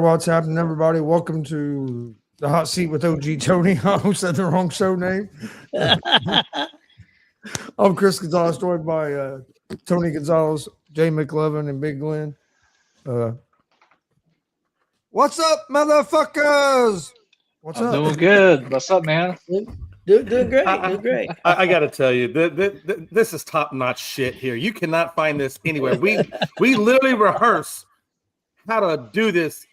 what's happening, everybody? Welcome to the hot seat with OG Tony. I almost said the wrong show name. I'm Chris Gonzalez, joined by Tony Gonzalez, Jay McLovin, and Big Glenn. What's up, motherfuckers? What's I'm up? doing good. What's up, man? Doing great. Doing great. I got to tell you, this is top-notch shit here. You cannot find this anywhere. We literally rehearse how to do this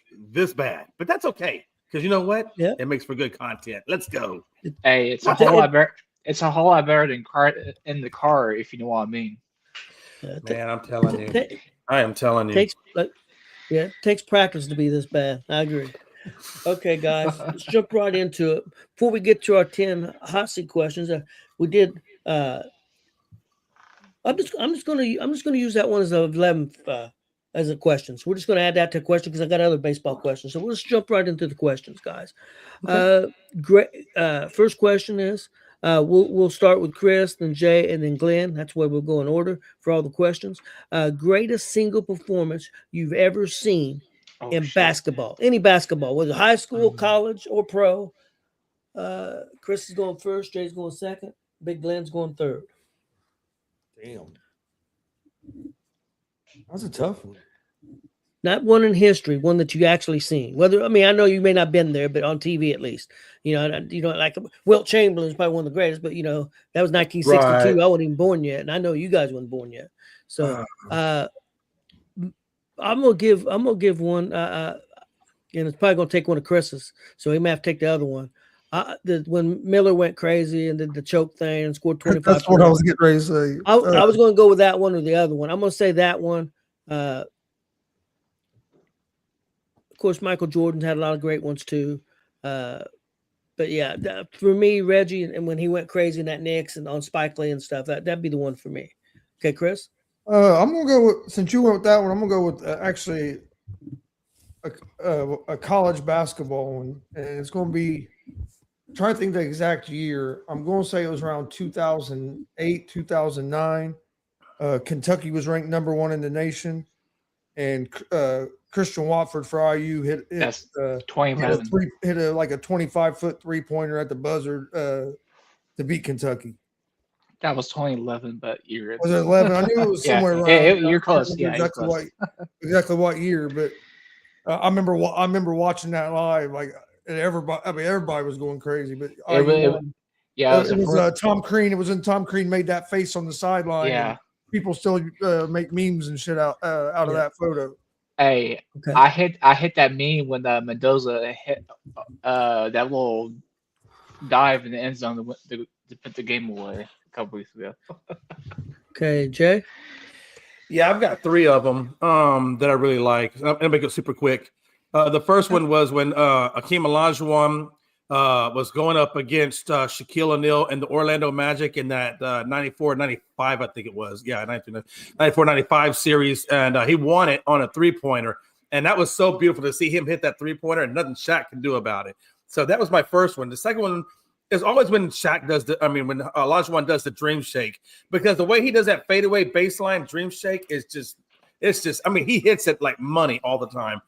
bad, but that's okay because you know what? Yeah. It makes for good content. Let's go. Hey, it's a whole lot better. It's a whole lot better than in the car, if you know what I mean. Man, I'm telling you. I am telling you. It takes practice to be this bad. I agree. Okay, guys, let's jump right into it. Before we get to our 10 hot seat questions, we did. I'm just gonna use that one as the 11th as a question. So we're just gonna add that to a question because I got other baseball questions. So we'll just jump right into the questions, guys. Okay. Great. First question is. We'll start with Chris, then Jay, and then Glenn. That's where we'll go in order for all the questions. Greatest single performance you've ever seen in basketball, any basketball, whether high school, college, or pro. Chris is going first, Jay's going second, Big Glenn's going third. Damn. That's a tough one. Not one in history, one that you actually seen. I know you may not have been there, but on TV at least. Like Wilt Chamberlain's probably one of the greatest, but that was 1962. Right. I wasn't even born yet, and I know you guys weren't born yet. So I'm gonna give one, and it's probably gonna take one of Chris's, so he may have to take the other one. When Miller went crazy and did the choke thing and scored 25. That's what I was getting ready to say. I was going to go with that one or the other one. I'm going to say that one. Of course, Michael Jordan's had a lot of great ones too. But yeah, for me, Reggie, and when he went crazy in that Knicks and on Spike Lee and stuff, that'd be the one for me. Okay, Chris? I'm going to go with, since you went with that one, I'm going to go with actually a college basketball one. And it's going to be, I'm trying to think the exact year. I'm going to say it was around 2008, 2009. Kentucky was ranked number 1 in the nation. And Christian Watford for IU hit like a 25-foot three-pointer at the buzzer to beat Kentucky. That was 2011, but year was it 11? I knew it was somewhere around. You're close. Yeah, exactly what year, but I remember watching that live. Like everybody was going crazy. But it was Tom Crean. It was when Tom Crean made that face on the sideline. Yeah. People still make memes and shit out of that photo. Hey, okay. I hit that meme when Mendoza hit that little dive in the end zone to put the game away a couple weeks ago. Okay, Jay. Yeah, I've got 3 of them that I really like. I'm gonna make it super quick. The first one was when Akeem Olajuwon was going up against Shaquille O'Neal and the Orlando Magic in that 94-95, I think it was. Yeah, 94-95 series. And he won it on a three-pointer. And that was so beautiful to see him hit that three-pointer and nothing Shaq can do about it. So that was my first one. The second one is always when Shaq does when Olajuwon does the dream shake. Because the way he does that fadeaway baseline dream shake is just, he hits it like money all the time.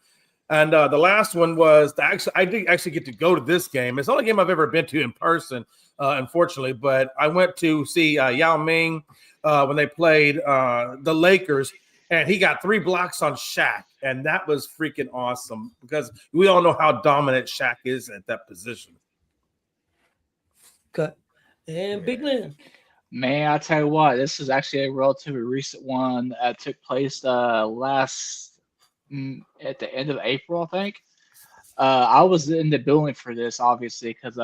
And the last one was I did actually get to go to this game. It's the only game I've ever been to in person, unfortunately. But I went to see Yao Ming when they played the Lakers, and he got 3 blocks on Shaq, and that was freaking awesome because we all know how dominant Shaq is at that position. Okay, and Big Lynn. Man, I tell you what, this is actually a relatively recent one that took place at the end of April, I think. I was in the building for this, obviously, because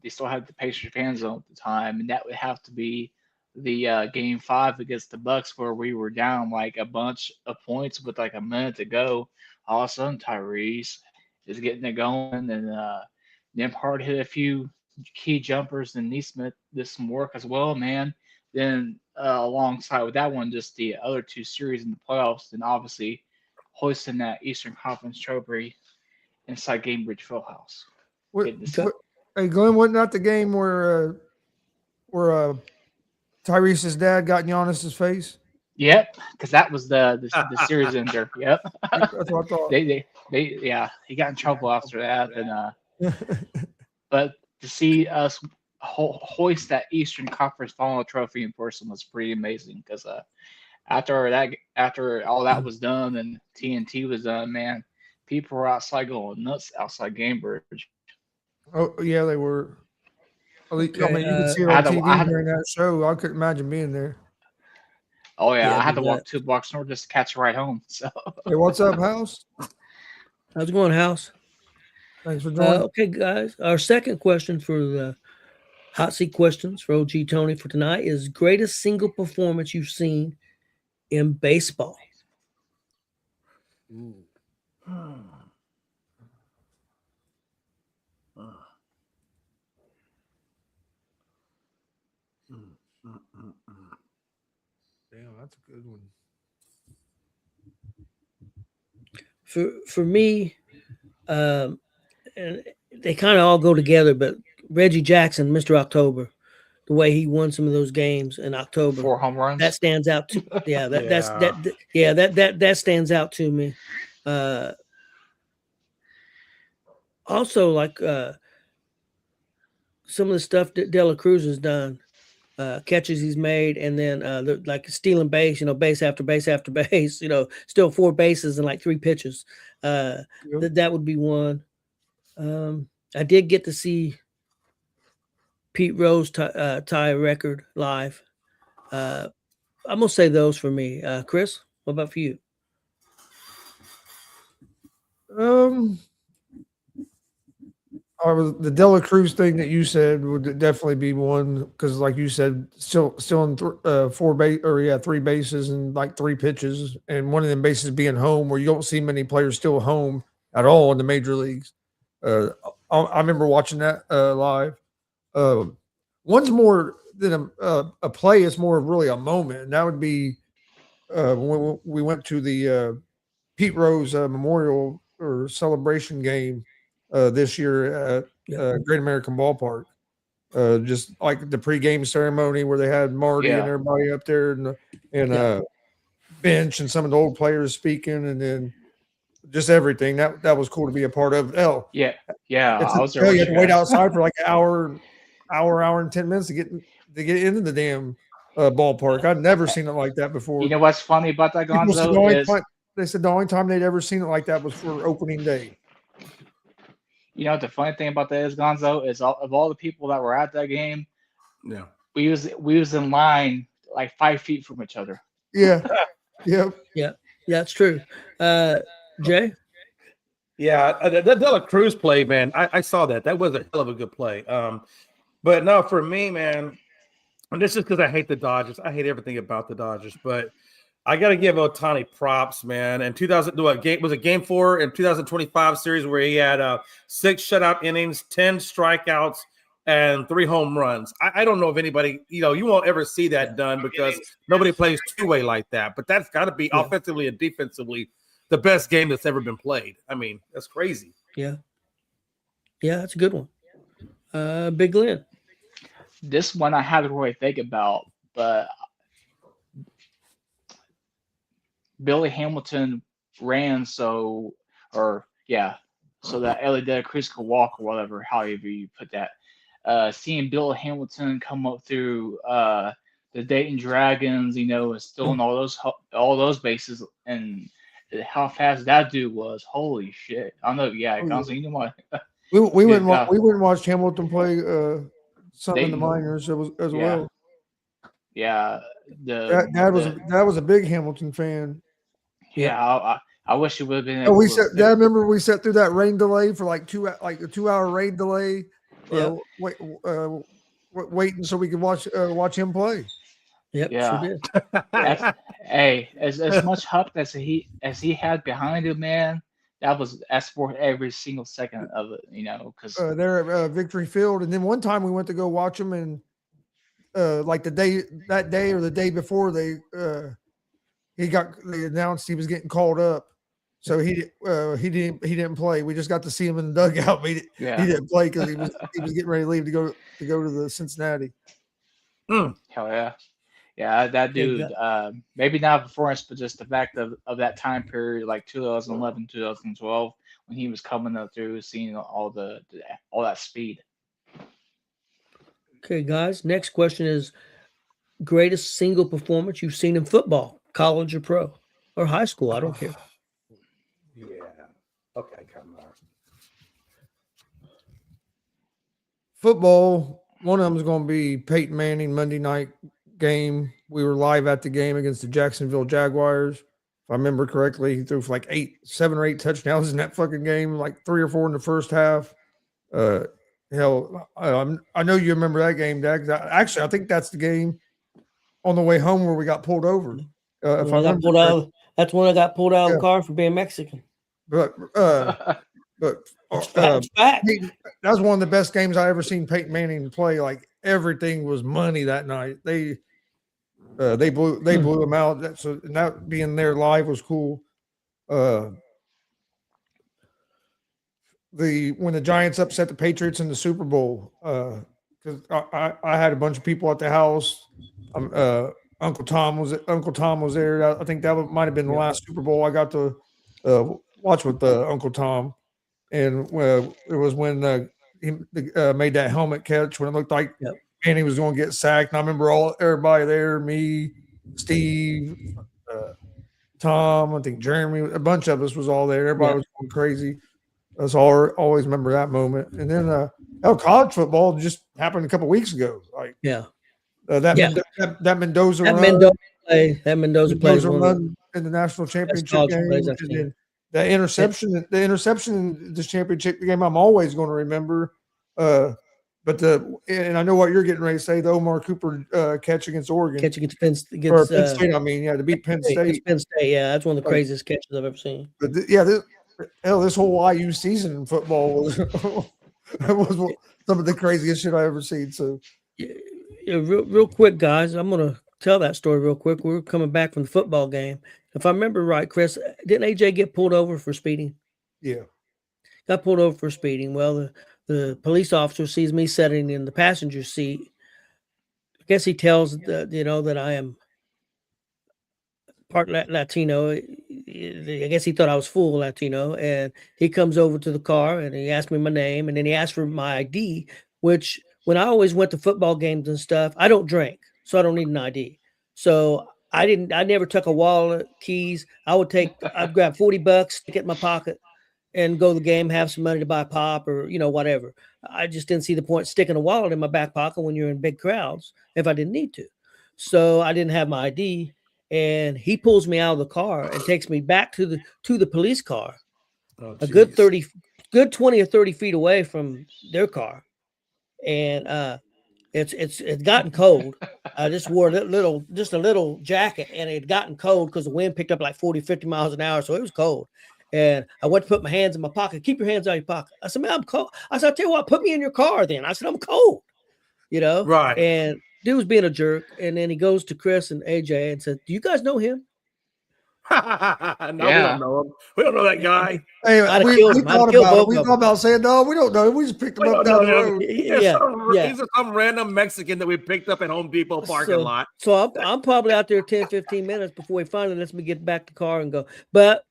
they still had the Pacers fans on at the time, and that would have to be the Game 5 against the Bucks, where we were down like a bunch of points with like a minute to go. All of a sudden, Tyrese is getting it going, and Nembhard hit a few key jumpers, and Neesmith did some work as well, man. Then alongside with that one, just the other 2 series in the playoffs, and obviously hoisting that Eastern Conference trophy inside Gamebridge Fieldhouse. Hey, Glenn, wasn't that the game where Tyrese's dad got in Giannis's face? Yep, because that was the series ender. Yep. That's what I thought. Yeah, he got in trouble after that, and but to see us hoist that Eastern Conference Final trophy in person was pretty amazing. Because after all that was done and TNT was done, man, people were outside going nuts outside Gamebridge. Oh yeah, they were. I mean, Okay, you could see it I on had to, TV I had, during that show. I couldn't imagine being there. oh yeah, Yeah, I had to we walk got- 2 blocks north just to catch a ride home. So Hey, what's up, House? How's it going, House? Thanks for joining. Okay, guys. Our second question for the hot seat questions for OG Tony for tonight is greatest single performance you've seen in baseball. Damn, that's a good one. For me, and they kind of all go together, but Reggie Jackson, Mr. October, the way he won some of those games in October, 4 home runs. that stands out to that stands out to me. Also, like some of the stuff that De La Cruz has done, catches he's made, and then like stealing base, base after base after base, still 4 bases and like 3 pitches. That would be one. I did get to see Pete Rose tie a record live. I'm gonna say those for me. Chris, what about for you? The Dela Cruz thing that you said would definitely be one because, like you said, still in 3 bases and like 3 pitches, and one of them bases being home, where you don't see many players still home at all in the major leagues. I remember watching that live. One's more than a play; it's more of really a moment, and that would be when we went to the Pete Rose Memorial or celebration game this year at Great American Ballpark. Just like the pregame ceremony where they had Marty and everybody up there and bench and some of the old players speaking, and then just everything that was cool to be a part of. Yeah. I was there. You with had to you wait guys. outside for like an hour and 10 minutes to get into the damn ballpark. I'd never seen it like that before. You know what's funny about that, People said Gonzo, they said the only time they'd ever seen it like that was for opening day. you know what the funny thing about that is, Gonzo, is of all the people that were at that game, we was in line like 5 feet from each other. Yeah. Yep. Yeah, that's true. Jay? Yeah, that De La Cruz play, man, I saw that. That was a hell of a good play. But no, for me, man, and this is because I hate the Dodgers. I hate everything about the Dodgers, but I got to give Ohtani props, man. And was it game 4 in 2025 series where he had 6 shutout innings, 10 strikeouts, and 3 home runs. I don't know if anybody, you won't ever see that done because nobody plays two-way like that. But that's got to be offensively and defensively the best game that's ever been played. I mean, that's crazy. Yeah, that's a good one. Big Glenn. This one I had to really think about, but Billy Hamilton ran so that Ellie De La Cruz could walk or whatever, however you put that. Seeing Bill Hamilton come up through the Dayton Dragons, and stealing all those bases, and how fast that dude was, holy shit! I know, Gonzo, you know what? We went and watched Hamilton play some in the Dayton. minors as well. Yeah, Dad was a big Hamilton fan. Yeah, I wish it would have been. Dad, remember we sat through that rain delay for like a 2-hour rain delay. Waiting so we could watch him play. Yep, yeah. sure did. Hey, as much hype as he had behind him, man, that's worth every single second of it, because they're at Victory Field, and then one time we went to go watch him, and like that day or the day before they announced he was getting called up, so he didn't play. We just got to see him in the dugout. But he didn't play because he was getting ready to leave to go to the Cincinnati. Hell yeah. Yeah, that Okay, dude. Maybe not performance, but just the fact of that time period, like 2011, 2012, when he was coming up through, seeing all all that speed. Okay, guys. Next question is greatest single performance you've seen in football, college or pro, or high school. I don't care. Yeah. Okay, come on. Football, one of them is going to be Peyton Manning Monday night game. We were live at the game against the Jacksonville Jaguars. If I remember correctly, he threw for like 7 or 8 touchdowns in that fucking game, like 3 or 4 in the first half. Hell, I know you remember that game, Dag. Actually, I think that's the game on the way home where we got pulled over. If I remember, correctly. That's when I got pulled out of Yeah. the car for being Mexican. But It's fact. that's one of the best games I ever seen Peyton Manning play. Like everything was money that night. They blew them out. So that being there live was cool. When the Giants upset the Patriots in the Super Bowl, because I had a bunch of people at the house. Uncle Tom was there. I think that might have been the last Super Bowl I got to watch with Uncle Tom. And it was when he made that helmet catch when it looked like Manny was going to get sacked. And I remember everybody there, me, Steve, Tom, I think Jeremy, a bunch of us was all there. Everybody was going crazy. That's all. Always remember that moment. And then college football just happened a couple weeks ago. Like that Mendoza run. Mendoza plays run in the national championship game. And then the interception in this championship game, I'm always going to remember. And I know what you're getting ready to say, the Omar Cooper catch against Oregon. Catch against Penn State. To beat Penn State. Penn State, yeah, that's one of the craziest catches I've ever seen. But this whole IU season in football was some of the craziest shit I ever seen. So, real quick, guys, I'm gonna tell that story real quick. We were coming back from the football game. If I remember right, Chris, didn't AJ get pulled over for speeding? Yeah, got pulled over for speeding. Well, the police officer sees me sitting in the passenger seat. I guess he tells that I am part Latino. I guess he thought I was full Latino, and he comes over to the car and he asked me my name, and then he asked for my ID, which when I always went to football games and stuff, I don't drink, so I don't need an ID. So I never took a wallet, keys. I'd grab $40, stick it in my pocket, and go to the game, have some money to buy pop or whatever. I just didn't see the point sticking a wallet in my back pocket when you're in big crowds if I didn't need to. So I didn't have my ID. And he pulls me out of the car and takes me back to the police car, a good 20 or 30 feet away from their car. And it's gotten cold. I just wore a little jacket, and it had gotten cold because the wind picked up like 40, 50 miles an hour. So it was cold. And I went to put my hands in my pocket. Keep your hands out of your pocket. I said, man, I'm cold. I said, I'll tell you what, put me in your car then. I said, I'm cold, Right. And dude was being a jerk, and then he goes to Chris and AJ and said, "Do you guys know him?" We don't know him. We don't know that guy. Hey, we thought about saying no, we don't know him. We just picked him up down the road. He's some random Mexican that we picked up at Home Depot parking lot. So I'm probably out there 10, 15 minutes before he finally lets me get back to the car and go. But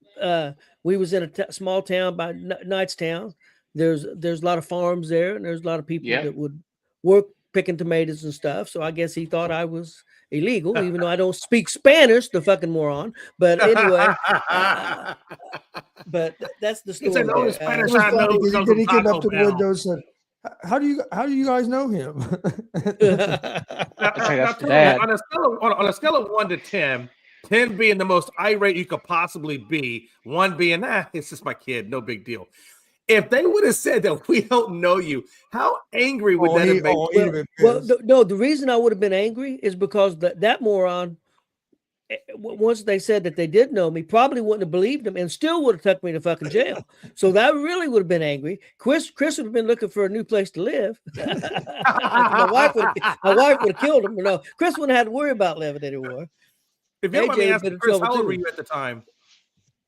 we was in a small town by Knightstown. There's a lot of farms there, and there's a lot of people that would work picking tomatoes and stuff. So I guess he thought I was illegal, even though I don't speak Spanish, the fucking moron. But anyway, but that's the story. Then he came up to the window and said, "How do you guys know him?" On a scale of 1 to 10, 10 being the most irate you could possibly be, 1 being it's just my kid, no big deal. If they would have said that we don't know you, how angry would that have made you? No, the reason I would have been angry is because that moron, once they said that they did know me, probably wouldn't have believed them and still would have took me to fucking jail. So that really would have been angry. Chris would have been looking for a new place to live. My wife would have killed him. No, Chris wouldn't have had to worry about living anymore. If you want me to ask Chris, how old were you at the time?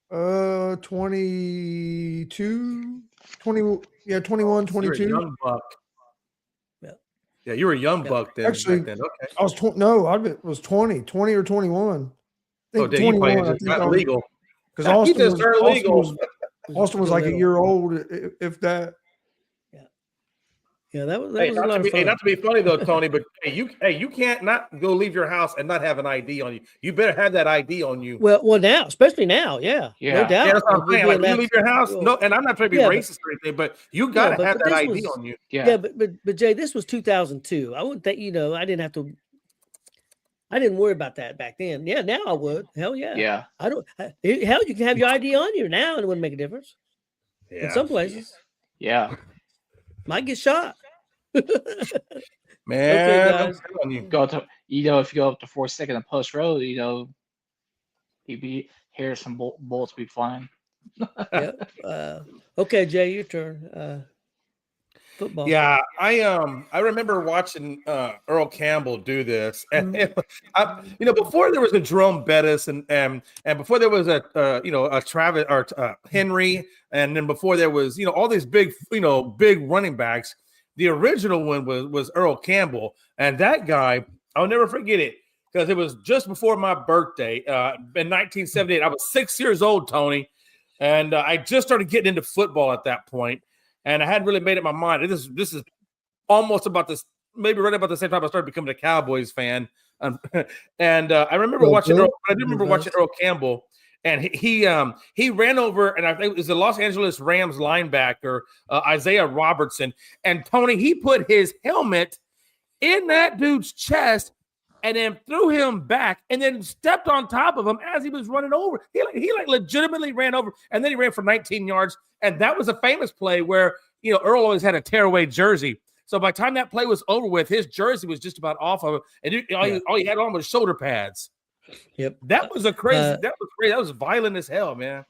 22, 20, 21, 22. Young buck. Yeah. Yeah, you were a young Yeah. buck then. Actually, back then. Okay. I was no, I was 20 or 21. I Oh, think damn, you probably 21. I just think got legal. because He just turned legal. Austin was like a year old, if that. Yeah, that was Hey, a not lot to of be, fun. not to be funny though, Tony, but you can't not go leave your house and not have an ID on you. You better have that ID on you. Well, now, especially now, yeah, no Yeah. doubt. Yeah, that's what I'm We're saying. doing Like, when you that- leave your house, well, no, and I'm not trying to be yeah, racist or anything, but you got to have that this ID was- on you. Yeah, but Jay, this was 2002. I wouldn't think, I didn't have to. I didn't worry about that back then. Yeah, now I would. Hell yeah. Yeah. I don't. Hell, you can have your ID on you now, and it wouldn't make a difference. Yeah. In some places, Yeah. might get shot. Man, I'm guys. telling you. Go to if you go up to 42nd and Post Road, you'd be hear some bullets be flying. Yeah. Okay, Jay, your turn. Football. Yeah, I remember watching Earl Campbell do this, and before there was a Jerome Bettis, and before there was a Travis or Henry, and then before there was all these big running backs. The original one was Earl Campbell, and that guy, I'll never forget it because it was just before my birthday in 1978. I was 6 years old, Tony, and I just started getting into football at that point. And I hadn't really made up my mind. This is almost about this, maybe right about the same time I started becoming a Cowboys fan. And I remember watching Earl Campbell, and he ran over, and I think it was the Los Angeles Rams linebacker Isaiah Robertson. And Tony, he put his helmet in that dude's chest, and then threw him back, and then stepped on top of him as he was running over. He legitimately ran over, and then he ran for 19 yards. And that was a famous play where, Earl always had a tearaway jersey. So by the time that play was over with, his jersey was just about off of him, and all he had on was shoulder pads. Yep. That was crazy. That was crazy. That was violent as hell, man.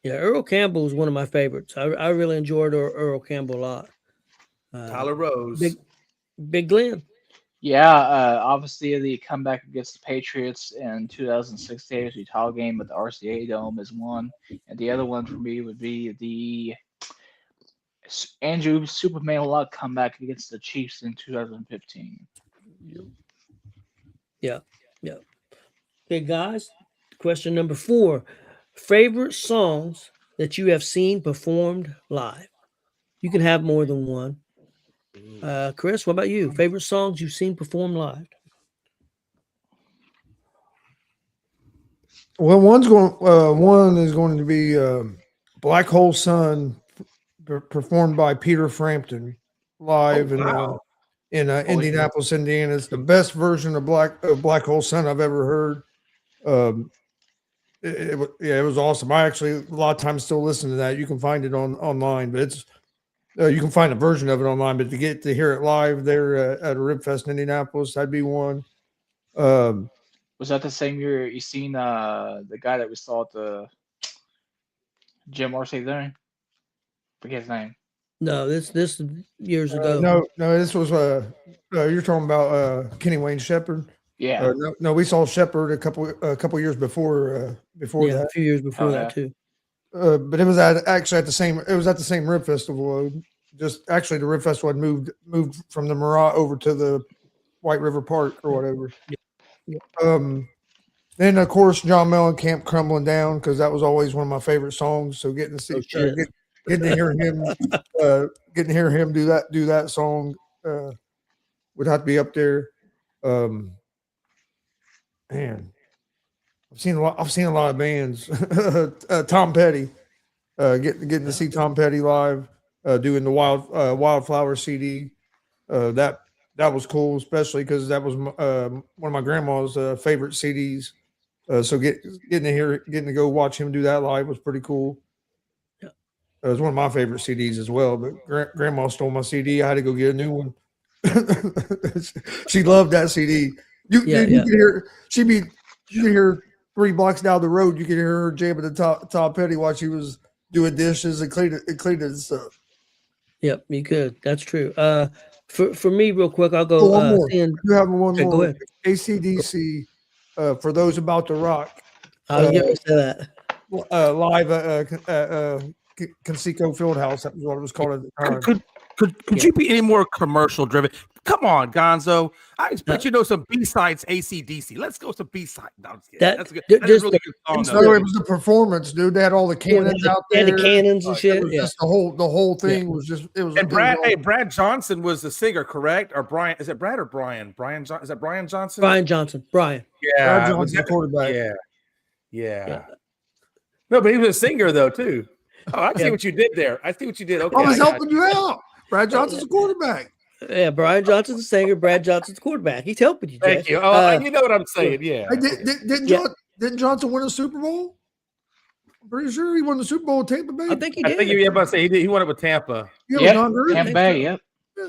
Yeah, Earl Campbell was one of my favorites. I really enjoyed Earl Campbell a lot. Tyler Rose. Big Glenn. Yeah, obviously the comeback against the Patriots in 2016, the title game at the RCA Dome is one, and the other one for me would be the Andrew Superman Luck comeback against the Chiefs in 2015. Yeah. Okay, guys. Question number 4: favorite songs that you have seen performed live. You can have more than one. Chris, what about you? Favorite songs you've seen performed live? Well, one is going to be Black Hole Sun performed by Peter Frampton live in Indianapolis, Indiana. It's the best version of Black Hole Sun I've ever heard. It was awesome. I actually a lot of times still listen to that. You can find it online, but it's you can find a version of it online. But to get to hear it live there at a Rib Fest in Indianapolis, that'd be one. Was that the same year you seen the guy that we saw at the Jim Marcy there? Forget his name. No, this years ago. No, this was you're talking about Kenny Wayne Shepherd. Yeah. No, we saw Shepherd a couple years before that. A few years before that too. But it was at the same Rib Festival. Just actually the Rib Festival had moved from the Murat over to the White River Park or whatever. Yeah. Then of course John Mellencamp, Crumbling Down, because that was always one of my favorite songs. So getting to see getting to hear him do that song would have to be up there. Man, I've seen a lot of bands. Tom Petty, getting to see Tom Petty live, doing the Wildflower CD. That was cool, especially because that was one of my grandma's favorite CDs. So getting to go watch him do that live was pretty cool. Yeah. It was one of my favorite CDs as well. But grandma stole my CD. I had to go get a new one. She loved that CD. You could hear you could hear 3 blocks down the road. You could hear her jamming the Tom Petty while she was doing dishes and cleaning stuff. Yep, you could. That's true. For me, real quick, I'll go. One more. You have one more. Go ahead. AC/DC. For those about to rock. I was going to say that. Live at Conseco Fieldhouse. That was what it was called at the time. Could you be any more commercial driven? Come on, Gonzo. I expect you to know some B-sides, AC/DC. Let's go some B-side. No, I'm just kidding. That's good. That's a really good song. No, it was the performance, dude. They had all the cannons out there. And the cannons and shit. It was just the whole thing was just it was. And Brad Johnson was the singer, correct? Or Brian? Is it Brad or Brian? Is that Brian Johnson? Brian Johnson. Brian. Yeah, Brad Johnson, the quarterback. Yeah. No, but he was a singer though too. Oh, I see what you did there. I see what you did. Okay, I was helping you out. Brad Johnson's the quarterback. Yeah, Brian Johnson's the singer. Brad Johnson's the quarterback. He's helping you. Thank you. Oh, you know what I'm saying? Yeah. Hey, didn't Johnson win a Super Bowl? I'm pretty sure he won the Super Bowl with Tampa Bay. I think he did. I think you were about to say he won it with Tampa. Tampa Bay. Yep.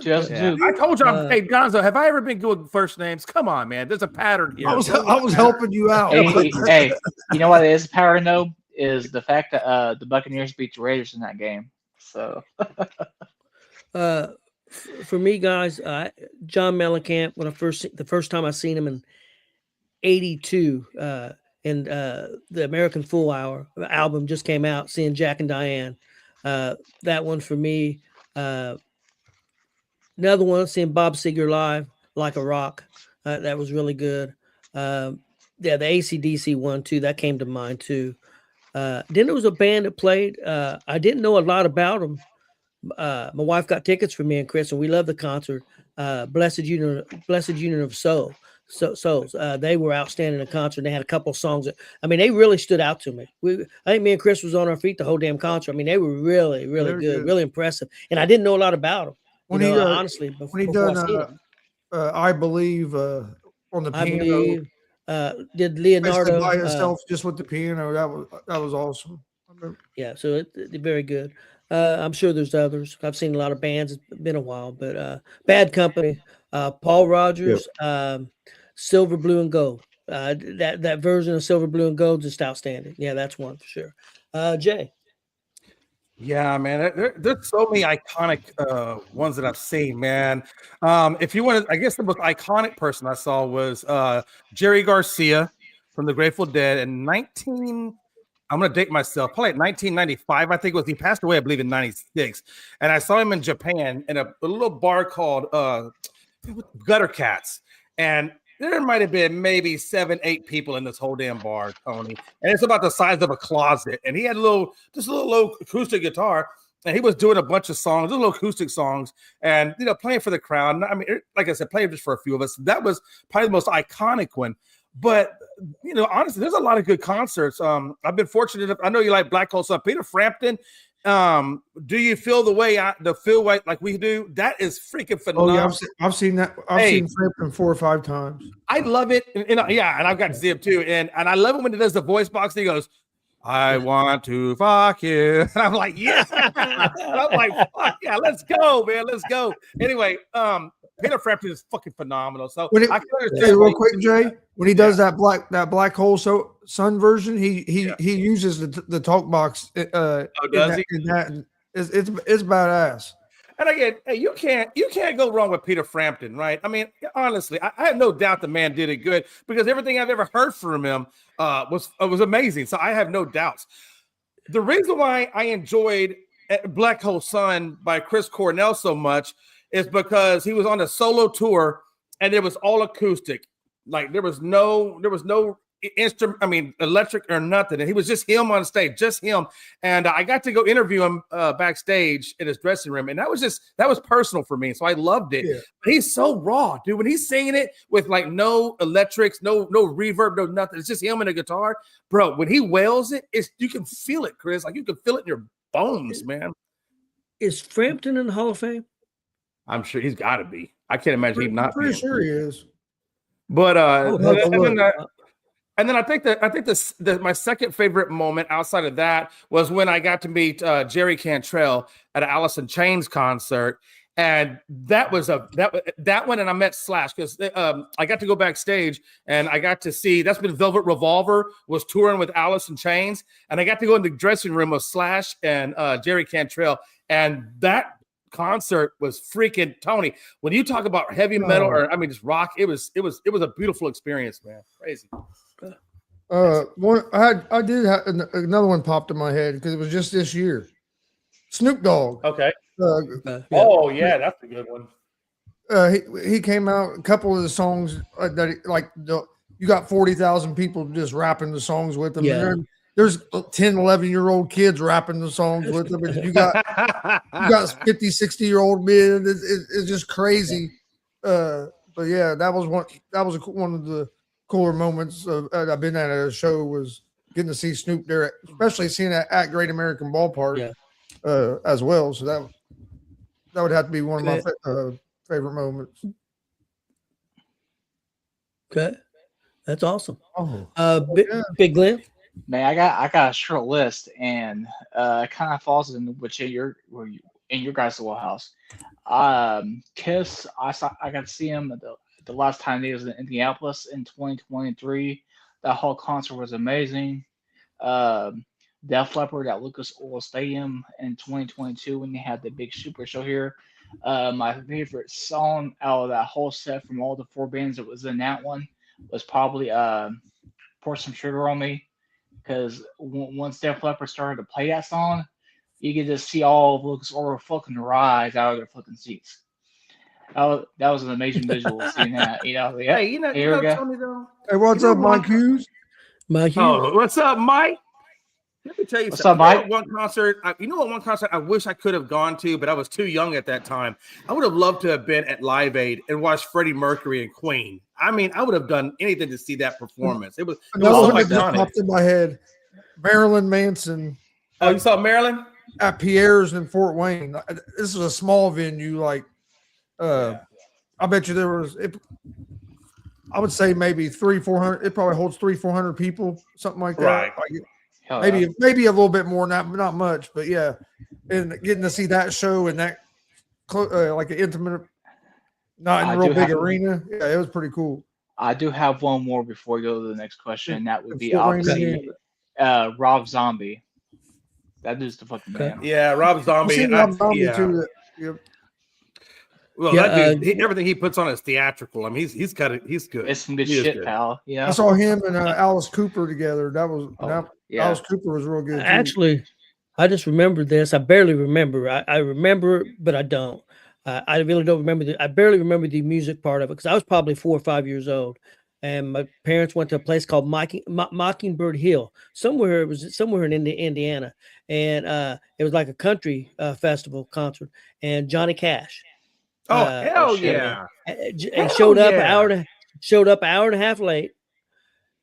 Yeah. I told you, hey Gonzo, have I ever been good with first names? Come on, man. There's a pattern here. I was helping you out. Hey, you know what it is pattern though? Is the fact that the Buccaneers beat the Raiders in that game. So for me, guys, John Mellencamp, the first time I seen him in '82, and the American Fool Hour album just came out, seeing Jack and Diane. That one for me. Another one, seeing Bob Seger live, Like a Rock. That was really good. The AC/DC one too, that came to mind too. Then there was a band that played. I didn't know a lot about them. My wife got tickets for me and Chris, and we loved the concert. Blessed Union of Souls. They were outstanding in the concert. They had a couple of songs they really stood out to me. I think me and Chris was on our feet the whole damn concert. They were really, really good, really impressive. And I didn't know a lot about them. Honestly, before I seen them. I Believe on the piano. Did Leonardo by himself just with the piano? That was awesome. Yeah, so it's very good. I'm sure there's others. I've seen a lot of bands. It's been a while, but Bad Company, Paul Rogers, Silver, Blue, and Gold. That version of Silver, Blue, and Gold is just outstanding. Yeah, that's one for sure. Jay. Yeah, man. There's so many iconic ones that I've seen, man. If you want to, I guess the most iconic person I saw was Jerry Garcia from the Grateful Dead in I'm going to date myself, probably 1995, I think it was. He passed away, I believe, in 96. And I saw him in Japan in a little bar called Gutter Cats. And there might have been maybe 7-8 people in this whole damn bar, Tony. And it's about the size of a closet. And he had just a little low acoustic guitar. And he was doing a bunch of songs, little acoustic songs, and playing for the crowd. Like I said, playing just for a few of us. That was probably the most iconic one. But honestly, there's a lot of good concerts. I've been fortunate. I know you like Black Hole Sun. Peter Frampton. Do you feel the way like we do? That is freaking phenomenal. Oh yeah, I've seen that. I've seen Frampton 4 or 5 times. I love it. And I've got to see him too. And I love it when he does the voice box. And he goes, "I want to fuck you." And I'm like, yeah. I'm like, fuck yeah, let's go, man. Let's go. Anyway, Peter Frampton is fucking phenomenal. So I can understand real quick, Jay, when he does that Black Hole Sun version, he uses the talk box. Does he? It's badass. And again, hey, you can't go wrong with Peter Frampton, right? Honestly, I have no doubt the man did it good because everything I've ever heard from him was amazing. So I have no doubts. The reason why I enjoyed Black Hole Sun by Chris Cornell so much is because he was on a solo tour and it was all acoustic. Like there was no instrument, electric or nothing. And he was just him on stage, just him. And I got to go interview him backstage in his dressing room. And that was personal for me. So I loved it. Yeah. But he's so raw, dude. When he's singing it with like no electrics, no reverb, no nothing. It's just him and a guitar. Bro, when he wails it, you can feel it, Chris. Like you can feel it in your bones, man. Is Frampton in the Hall of Fame? I'm sure he's got to be. I can't imagine him not. Pretty sure he is. But and then I think my second favorite moment outside of that was when I got to meet Jerry Cantrell at an Alice in Chains concert, and that one. And I met Slash because I got to go backstage and I got to see that's when Velvet Revolver was touring with Alice in Chains, and I got to go in the dressing room of Slash and Jerry Cantrell, and that concert was freaking Tony. When you talk about heavy metal or just rock, it was a beautiful experience, man. Crazy. I did have another one popped in my head because it was just this year. Snoop Dogg. Okay. Uh, Yeah. Oh yeah, that's a good one. he came out a couple of the songs you got 40,000 people just rapping the songs with him. Yeah. And then there's 10, 11-year-old kids rapping the songs with him. And you got 50, 60-year-old men. It's just crazy. But yeah, that was one of the cooler moments I've been at a show was getting to see Snoop there, especially seeing it at Great American Ballpark as well. So that would have to be one of my favorite moments. Okay. That's awesome. Oh, Big Glenn. Man, I got a short list, and it kind of falls in in your guys' wheelhouse. Kiss, I got to see him the last time he was in Indianapolis in 2023. That whole concert was amazing. Def Leppard at Lucas Oil Stadium in 2022 when they had the big super show here. My favorite song out of that whole set from all the 4 bands that was in that one was probably Pour Some Sugar on Me, because once Def Leppard started to play that song, you could just see all of Lucas Oil fucking rise out of their fucking seats. That was an amazing visual seeing that. Yeah. Hey, you know, Tony though. Hey, what's up, Mike Hughes? Mike Hughes. Oh, what's up, Mike? Let me tell you What's something. up, Mike? One concert I wish I could have gone to, but I was too young at that time. I would have loved to have been at Live Aid and watched Freddie Mercury and Queen. I mean, I would have done anything to see that performance. It was so one that just iconic. popped in my head. Marilyn Manson. Oh, you saw Marilyn? At Pierre's in Fort Wayne. This is a small venue. I bet you there was. I would say maybe 300-400. It probably holds 300-400 people, something like that. Right. Maybe a little bit more, not much, but yeah. And getting to see that show and that like an intimate, not in a real big arena, yeah, it was pretty cool. I do have one more before we go to the next question. That would be Fort Wayne obviously Rob Zombie. That dude's the fucking man. Yeah, Rob Zombie. I've seen Rob Zombie too. Well, that dude, everything he puts on is theatrical. I mean, he's good. It's some good shit, pal. Yeah. I saw him and Alice Cooper together. Alice Cooper was real good. Actually, I just remembered this. I barely remember. I remember, but I don't. I really don't remember. I barely remember the music part of it because I was probably 4 or 5 years old, and my parents went to a place called Mockingbird Hill. It was somewhere in Indiana, and it was like a country festival concert, and Johnny Cash. Oh hell yeah! And showed up an hour and a half late,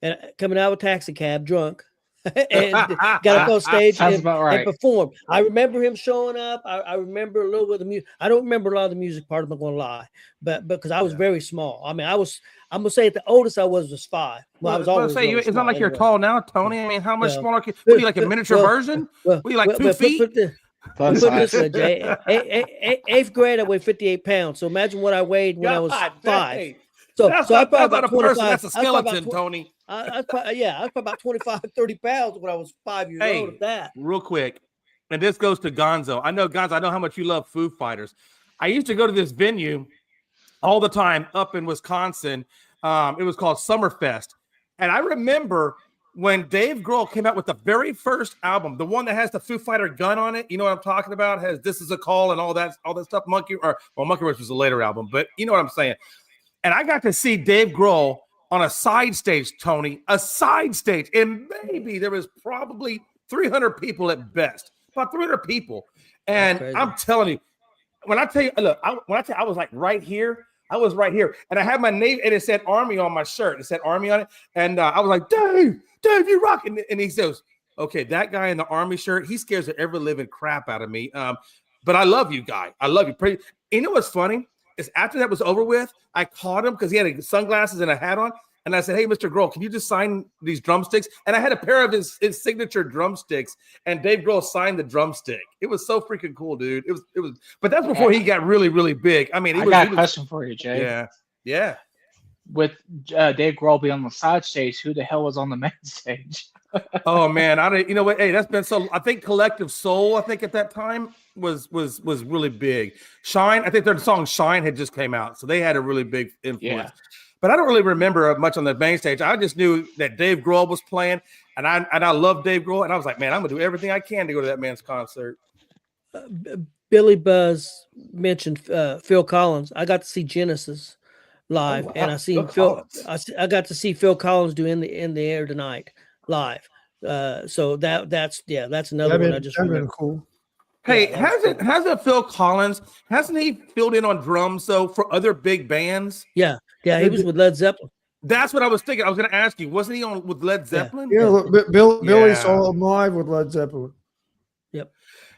and coming out of a taxi cab drunk, and got up on stage and performed. I remember him showing up. I remember a little bit of the music. I don't remember a lot of the music part. I'm not gonna lie, but because I was very small. I mean, I'm gonna say at the oldest I was 5. Well, I was always. Really it's not like you're tall now, Tony. I mean, how much smaller? Were you like a miniature version? Were you like 2 feet? Put this way, Jay. 8th grade, I weighed 58 pounds. So imagine what I weighed when I was 5. So I probably about 25. That's a skeleton, Tony. I was probably about 25, 30 pounds when I was 5 years old. At that. Real quick, and this goes to Gonzo. I know how much you love Foo Fighters. I used to go to this venue all the time up in Wisconsin. It was called Summerfest, and I remember when Dave Grohl came out with the very first album, the one that has the Foo Fighter gun on it, you know what I'm talking about? Has This Is a Call and all that stuff. Monkey Wrench was a later album, but you know what I'm saying. And I got to see Dave Grohl on a side stage, Tony, a side stage, and maybe there was probably 300 people at best, about 300 people. And I'm telling you, when I tell you, look, I was like right here. I was right here, and I had my name, and it said Army on my shirt. It said Army on it, and I was like, Dave, you rocking. And he says, okay, that guy in the Army shirt, he scares the ever living crap out of me. But I love you, guy. I love you. You know what's funny? Is after that was over with, I called him because he had sunglasses and a hat on. And I said, hey, Mr. Grohl, can you just sign these drumsticks? And I had a pair of his signature drumsticks, and Dave Grohl signed the drumstick. It was so freaking cool, dude. It was, but that's before he got really, really big. I mean, I got a question for you, Jay. Yeah. With Dave Grohl being on the side stage, who the hell was on the main stage? Oh man, you know what? Hey, that's been so. I think Collective Soul, I think at that time was really big. Shine, I think their song Shine had just came out, so they had a really big influence. Yeah. But I don't really remember much on the main stage. I just knew that Dave Grohl was playing, and I love Dave Grohl, and I was like, man, I'm gonna do everything I can to go to that man's concert. Billy Buzz mentioned Phil Collins. I got to see Genesis live, and wow. I seen Phil Phil. Collins. I got to see Phil Collins do in the air tonight live. So that's another one I just That'd been remember. cool. Hey, Yeah, that was cool. hasn't Phil Collins, hasn't he filled in on drums though for other big bands? Yeah, he was with Led Zeppelin. That's what I was thinking. I was going to ask you, wasn't he on with Led Zeppelin? Yeah, Yeah. look, Billy Yeah. saw him live with Led Zeppelin. Yep.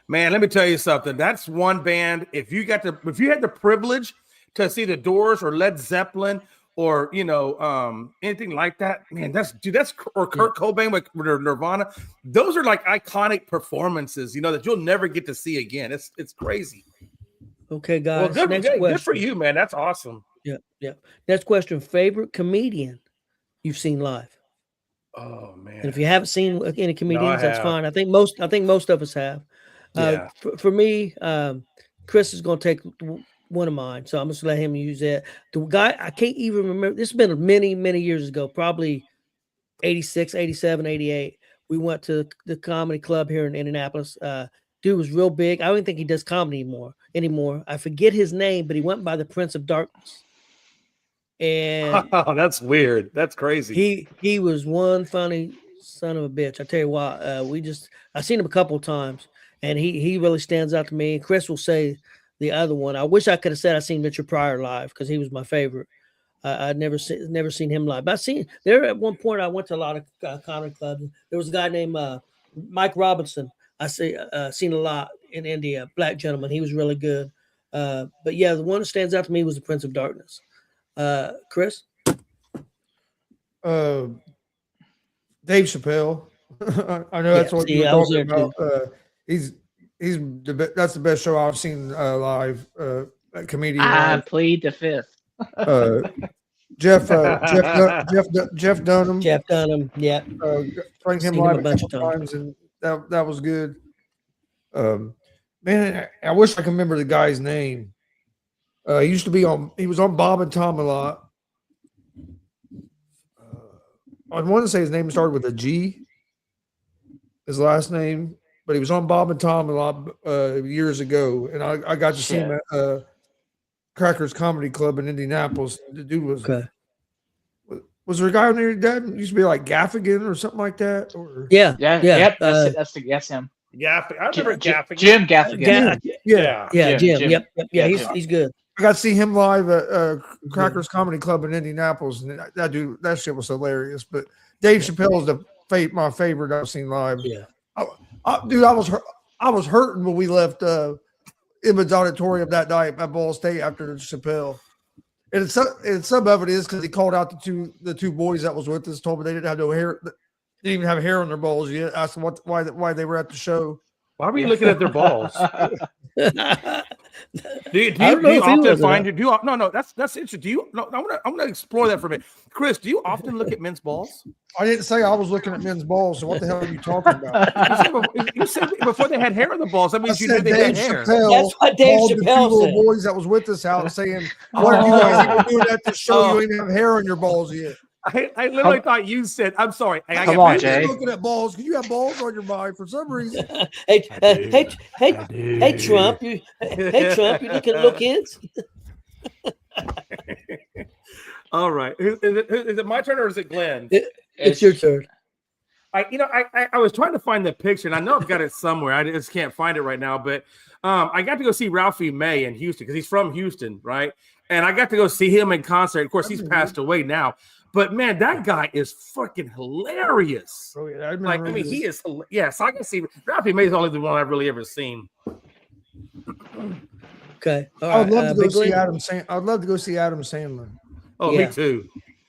Man, let me tell you something. That's one band. If you had the privilege to see the Doors or Led Zeppelin or anything like that, man, that's or Kurt Cobain with Nirvana. Those are like iconic performances, that you'll never get to see again. It's crazy. Okay, Well, guys. Next question. good for you, man. That's awesome. Yeah. Next question. Favorite comedian you've seen live? Oh man. And if you haven't seen any comedians, that's have. fine. I think most of us have. Yeah. For me, Chris is going to take one of mine, so I'm just let him use it. The guy I can't even remember. This has been many years ago, probably 86, 87, 88. We went to the comedy club here in Indianapolis. Dude was real big. I don't think he does comedy anymore. I forget his name, but he went by the Prince of Darkness. And Oh, that's weird. That's crazy. he was one funny son of a bitch. I tell you what, I seen him a couple of times, and he really stands out to me. Chris will say the other one. I wish I could have said I seen Richard Pryor live because he was my favorite. I'd never seen him live. But I seen there at one point. I went to a lot of comedy clubs. There was a guy named Mike Robinson. I seen a lot in India. Black gentleman. He was really good. But yeah, the one that stands out to me was the Prince of Darkness. Chris. Dave Chappelle. I know that's what you were talking about. That's the best show I've seen live. Comedian. I plead the fifth. Jeff Dunham. Jeff Dunham. Yeah. Franked him live a bunch of times, and that was good. Man, I wish I could remember the guy's name. He was on Bob and Tom a lot. I want to say his name started with a G, his last name, but he was on Bob and Tom a lot years ago, and I got to see him at Crackers Comedy Club in Indianapolis. The dude was okay. Was there a guy on there that used to be like Gaffigan or something like that? Or Yep. That's him. Gaffigan. I remember Gaffigan. Jim Gaffigan. Jim. Yep. Yeah, he's good. I got to see him live at Crackers Comedy Club in Indianapolis, and that shit was hilarious. But Dave Chappelle is my favorite I've seen live. Yeah, I was hurting when we left Emmons Auditorium that night at Ball State after Chappelle. And some of it is because he called out the two boys that was with us, told me they didn't have no hair, didn't even have hair on their balls yet. Asked them why they were at the show. Why were you looking at their balls? Do you often find it? No, that's interesting. I'm gonna explore that for a minute. Chris, do you often look at men's balls? I didn't say I was looking at men's balls. So what the hell are you talking about? You said before they had hair on the balls. That means you knew they had hair. That's what Dave Chappelle said. The boys that was with us out saying, "What are you guys even doing at the show? You ain't have hair on your balls yet." I literally thought you said, "I'm sorry." Come on, Jay. Looking at balls because you have balls on your mind for some reason. Hey, Trump! You looking at little kids? All right, is it my turn or is it Glenn? It's your turn. I was trying to find the picture, and I know I've got it somewhere. I just can't find it right now. But I got to go see Ralphie May in Houston because he's from Houston, right? And I got to go see him in concert. Of course, he's passed away now. But man, that guy is fucking hilarious. Oh yeah, he is. Yeah, so I can see Ralphie May is only the one I've really ever seen. Okay, all I would right. love to go see Adam. I'd love to go see Adam Sandler. Oh, Yeah. me too.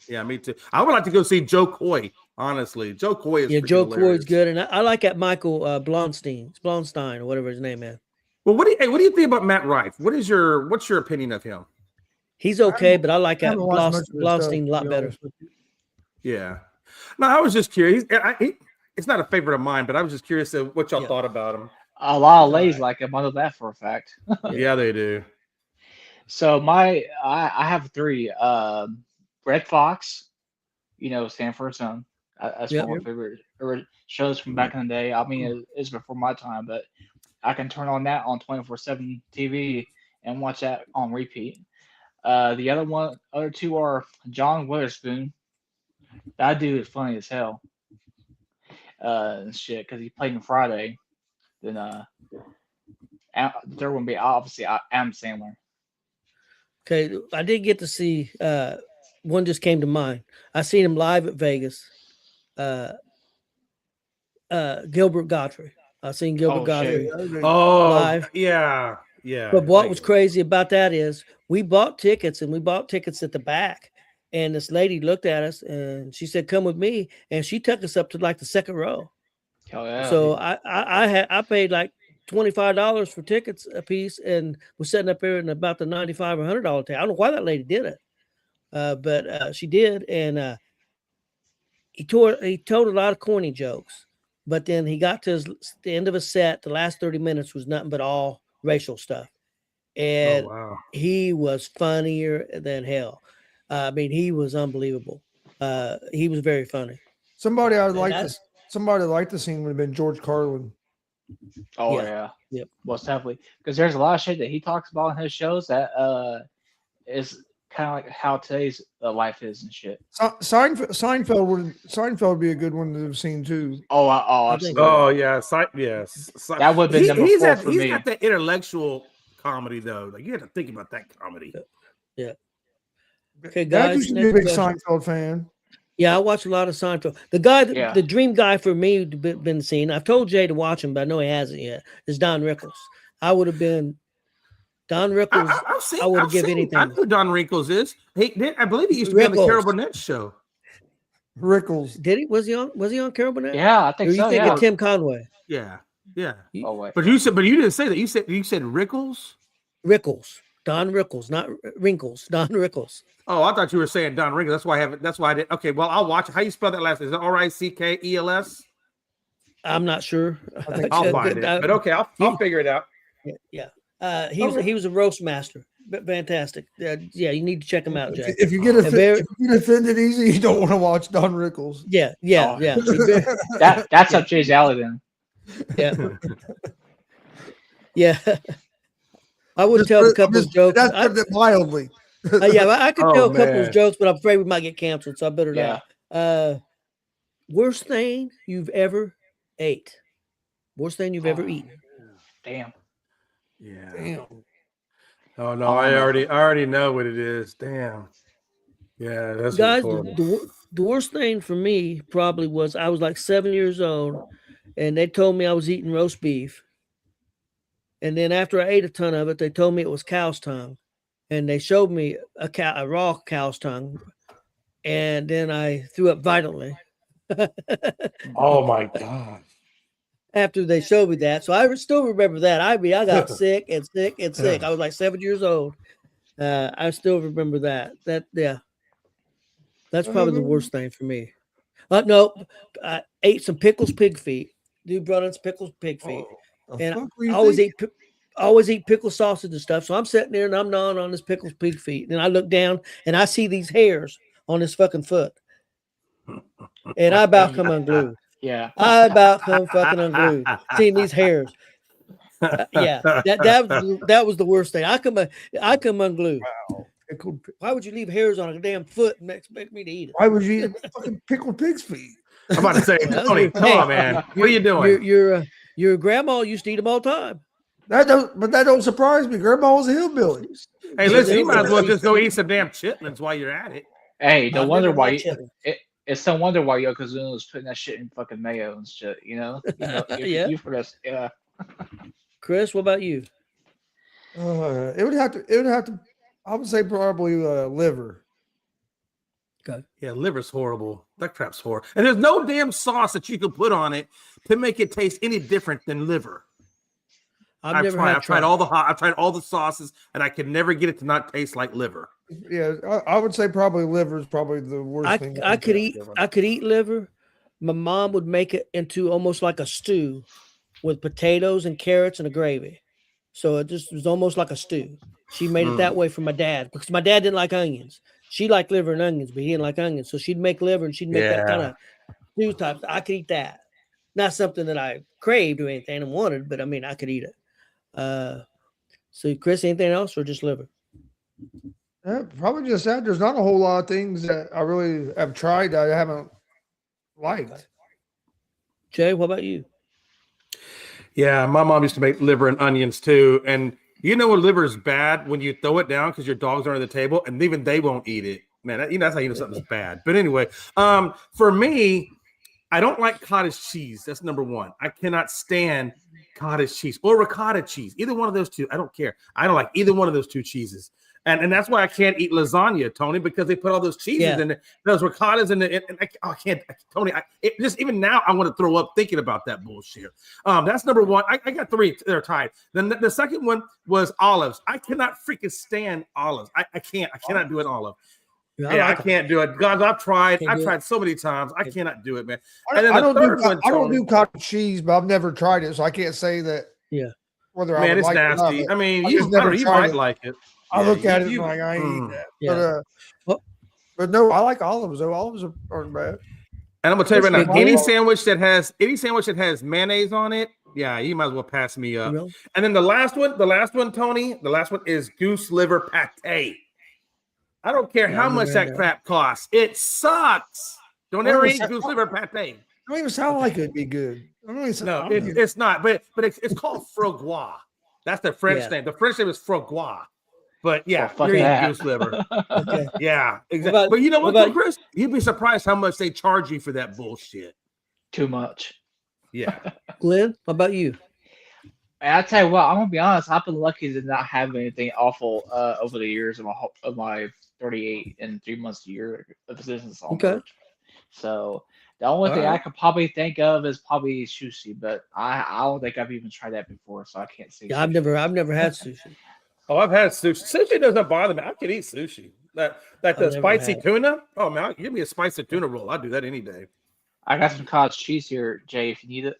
Yeah, me too. I would like to go see Joe Coy. Honestly, Joe Coy is Joe hilarious. Coy's good, and I like that Michael Blonstein or whatever his name is. Well, what do you think about Matt Rife? What's your opinion of him? He's okay, but I like that Blonstein Blonstein a lot better. Yeah. No, I was just curious. It's not a favorite of mine, but I was just curious of what y'all thought about him. A lot of ladies like him. I know that for a fact. Yeah, they do. So I have three. Red Fox, Stanford's son. That's one of my favorite shows from back in the day. I mean, it's before my time, but I can turn on that on 24/7 TV and watch that on repeat. The other two are John Witherspoon. That dude is funny as hell. And shit, because he played in Friday. Then the third one be obviously Adam Sandler. Okay, I did get to see one just came to mind. I seen him live at Vegas. Gilbert Godfrey. I seen Gilbert Oh, Godfrey shit. Oh, live. yeah. Yeah. But what was crazy about that is we bought tickets at the back. And this lady looked at us and she said, "Come with me." And she took us up to like the second row. Hell yeah. So I paid like $25 for tickets a piece and was sitting up there in about the $95 or $100 table. I don't know why that lady did it. But she did. And he told a lot of corny jokes. But then he got to the end of his set. The last 30 minutes was nothing but all racial stuff. And wow. he was funnier than hell. I mean, he was unbelievable. He was very funny. Somebody I'd like to see would have been George Carlin. Oh Yeah. yeah. Yep. Most definitely. Because there's a lot of shit that he talks about in his shows that is kind of like how today's life is and shit. Seinfeld would be a good one to have seen too. Absolutely. Oh yeah, yes. That would have been number 4 for he's me. got that intellectual comedy though. Like you have to think about that comedy. Yeah. Okay, Dad guys. used to be a next big question. Seinfeld fan. Yeah, I watch a lot of Seinfeld. The guy, Yeah. the dream guy for me been seen. I've told Jay to watch him, but I know he hasn't yet. Is Don Rickles. I would have been Don Rickles. I would have given anything. I know who Don Rickles is. I believe he used to be on the Carol Burnett show. Rickles. Did he? Was he on Carol Burnett? Yeah, I think Or you so. thinking Yeah. Tim Conway? Yeah. Oh wait. But you didn't say that. You said Rickles. Rickles. Don Rickles, not Wrinkles. Don Rickles. Oh, I thought you were saying Don Rickles. That's why I did. Okay, well, I'll watch it. How you spell that last name? Is it Rickels? I'm not sure. I'll find it. But okay, I'll figure it out. Yeah. He was a roast master. Fantastic. Yeah, you need to check him out, Jay. If you get offended easy, you don't want to watch Don Rickles. Yeah. That's up Jay's alley then. Yeah. Yeah. I would tell a couple of jokes. That's mildly. I could tell a couple man. of jokes, but I'm afraid we might get canceled, so I better Yeah. not. Worst thing you've ever ate. Worst thing you've ever eaten. Damn. Yeah. Damn. Oh no, I already know what it is. Damn. Yeah, that's Guys, horrible. the worst thing for me probably was I was like 7 years old, and they told me I was eating roast beef. And then after I ate a ton of it, they told me it was cow's tongue, and they showed me a raw cow's tongue, and then I threw up violently. Oh my god. After they showed me that, so I still remember that. I got sick and sick and sick. I was like 7 years old. I still remember that. That's probably the worst thing for me. No, I ate some pickles pig feet. Dude brought in some pickles pig feet. And I always eat pickle sausage and stuff. So I'm sitting there and I'm gnawing on this pickles pig feet. And I look down and I see these hairs on this fucking foot. And I about come unglued. Yeah. I about come fucking unglued. Seeing these hairs. Yeah. That was the worst thing. I come unglued. Wow. Why would you leave hairs on a damn foot and expect me to eat it? Why would you eat fucking pickled pig's feet? I'm about to say, Tony, come on, man. What are you doing? Your grandma used to eat them all the time. That don't surprise me. Grandma was a hillbilly. Hey, listen, you might as well just go eat some damn chitlins while you're at it. Hey, no I've wonder never why liked chitlins. it's no wonder why Yokozuna was putting that shit in fucking mayo and shit. You know. Yeah. You for this. Yeah. Chris, what about you? It would have to. I would say probably liver. Yeah, liver's horrible. That crap's horrible. And there's no damn sauce that you can put on it to make it taste any different than liver. I've tried all the sauces, and I can never get it to not taste like liver. Yeah, I would say probably liver is probably the worst thing. I could eat liver. My mom would make it into almost like a stew with potatoes and carrots and a gravy. So it just was almost like a stew. She made it that way for my dad because my dad didn't like onions. She liked liver and onions, but he didn't like onions. So she'd make liver and she'd make that kind of stew type. I could eat that. Not something that I craved or anything and wanted, but I mean, I could eat it. So, Chris, anything else or just liver? Yeah, probably just that. There's not a whole lot of things that I really have tried that I haven't liked. Jay, what about you? Yeah, my mom used to make liver and onions too. And you know when liver is bad when you throw it down because your dogs are under the table and even they won't eat it. Man, that's how you know something's bad. But anyway, for me, I don't like cottage cheese. That's number one. I cannot stand cottage cheese or ricotta cheese. Either one of those two. I don't care. I don't like either one of those two cheeses. And that's why I can't eat lasagna, Tony, because they put all those cheeses in it, those ricottas in it. And I can't, Tony, just even now I want to throw up thinking about that bullshit. That's number one. I got three. They're tied. Then the second one was olives. I cannot freaking stand olives. I can't. I cannot do an olive. I can't do it. God, I've tried. I've tried so many times. I cannot do it, man. And then I don't do cottage cheese, but I've never tried it, so I can't say that. Yeah. Whether man, I would it's like nasty. It or not, I mean, you might like it. I look at it and like I ain't eat that. Yeah. But no, I like olives though. Olives aren't bad. And I'm gonna tell you right now, Really? any sandwich that has mayonnaise on it, yeah, you might as well pass me up. Really? And then the last one, Tony, the last one is goose liver pate. I don't care how much that crap costs. It sucks. Don't ever eat goose liver pate. It don't even sound like it'd be good. No, it's not. But it's called frogois. That's the French name. The French name is frogois. But yeah, you're eating goose liver. Okay. Yeah, exactly. But you know what, Chris? You'd be surprised how much they charge you for that bullshit. Too much. Yeah. Glenn, what about you? And I'll tell you what, I'm gonna be honest. I've been lucky to not have anything awful over the years of my 38 and 3 months a year of business. Okay. So the only thing I could probably think of is probably sushi, but I don't think I've even tried that before, so I can't say. Yeah, I've never had sushi. Oh, I've had sushi. Sushi doesn't bother me. I can eat sushi. Like the spicy tuna. Oh man, give me a spicy tuna roll. I'll do that any day. I got some cottage cheese here, Jay, if you need it.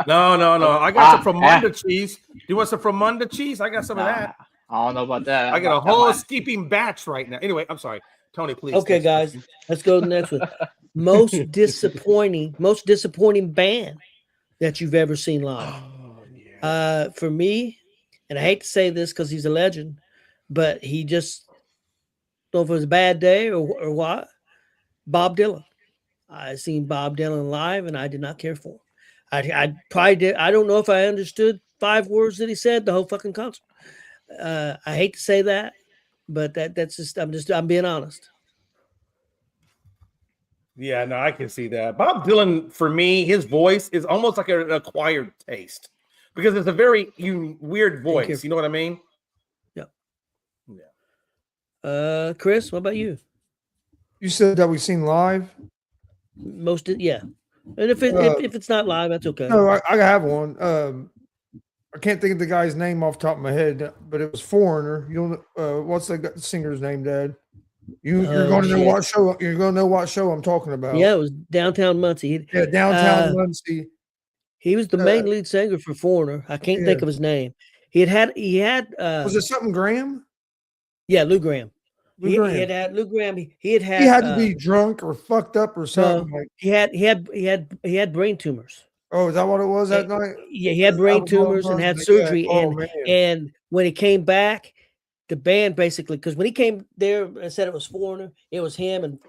No. I got some Fromunda cheese. Do you want some Fromunda cheese? I got some of that. I don't know about that. I got a whole skipping batch right now. Anyway, I'm sorry. Tony, please. Okay, guys, let's go to the next one. Most disappointing band that you've ever seen live. For me, and I hate to say this because he's a legend, but he just don't know if it was a bad day or what. Bob Dylan. I seen Bob Dylan live, and I did not care for him. I probably did. I don't know if I understood 5 words that he said the whole fucking concert. I hate to say that, but that's just I'm being honest. Yeah, no, I can see that. Bob Dylan, for me, his voice is almost like an acquired taste because it's a very weird voice. You know what I mean? Yeah. Chris, what about you? You said that we've seen live. Yeah. And if it's not live, that's okay. No, I have one. I can't think of the guy's name off the top of my head, but it was Foreigner. You don't. What's the singer's name, Dad? You're going to know what show. You're going to know what show I'm talking about. Yeah, it was Downtown Muncie. Downtown Muncie. He was the main lead singer for Foreigner. I can't think of his name. He had. Was it something Graham? Yeah, Lou Graham. He had Lou Graham. He had to be drunk or fucked up or something. He had brain tumors. Oh, is that what it was that night? Yeah, he had brain tumors and had surgery. And when he came back, the band basically, because when he came there and said it was Foreigner, it was him and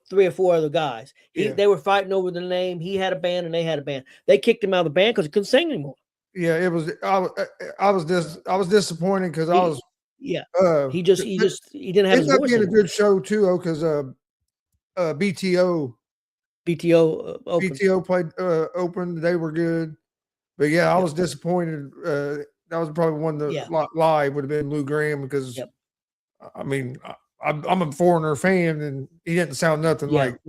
3 or 4 other guys. They were fighting over the name. He had a band and they had a band. They kicked him out of the band because he couldn't sing anymore. Yeah, it was. I was disappointed because I was. Yeah, he didn't have his voice. Being a good show too, because BTO played opened. They were good, but yeah, I was disappointed. That was probably one that live would have been Lou Graham because, I mean, I'm a Foreigner fan and he didn't sound nothing like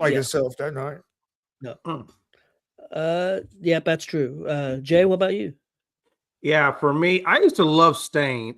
himself that night. No. Yeah, that's true. Jay, what about you? Yeah, for me, I used to love Saliva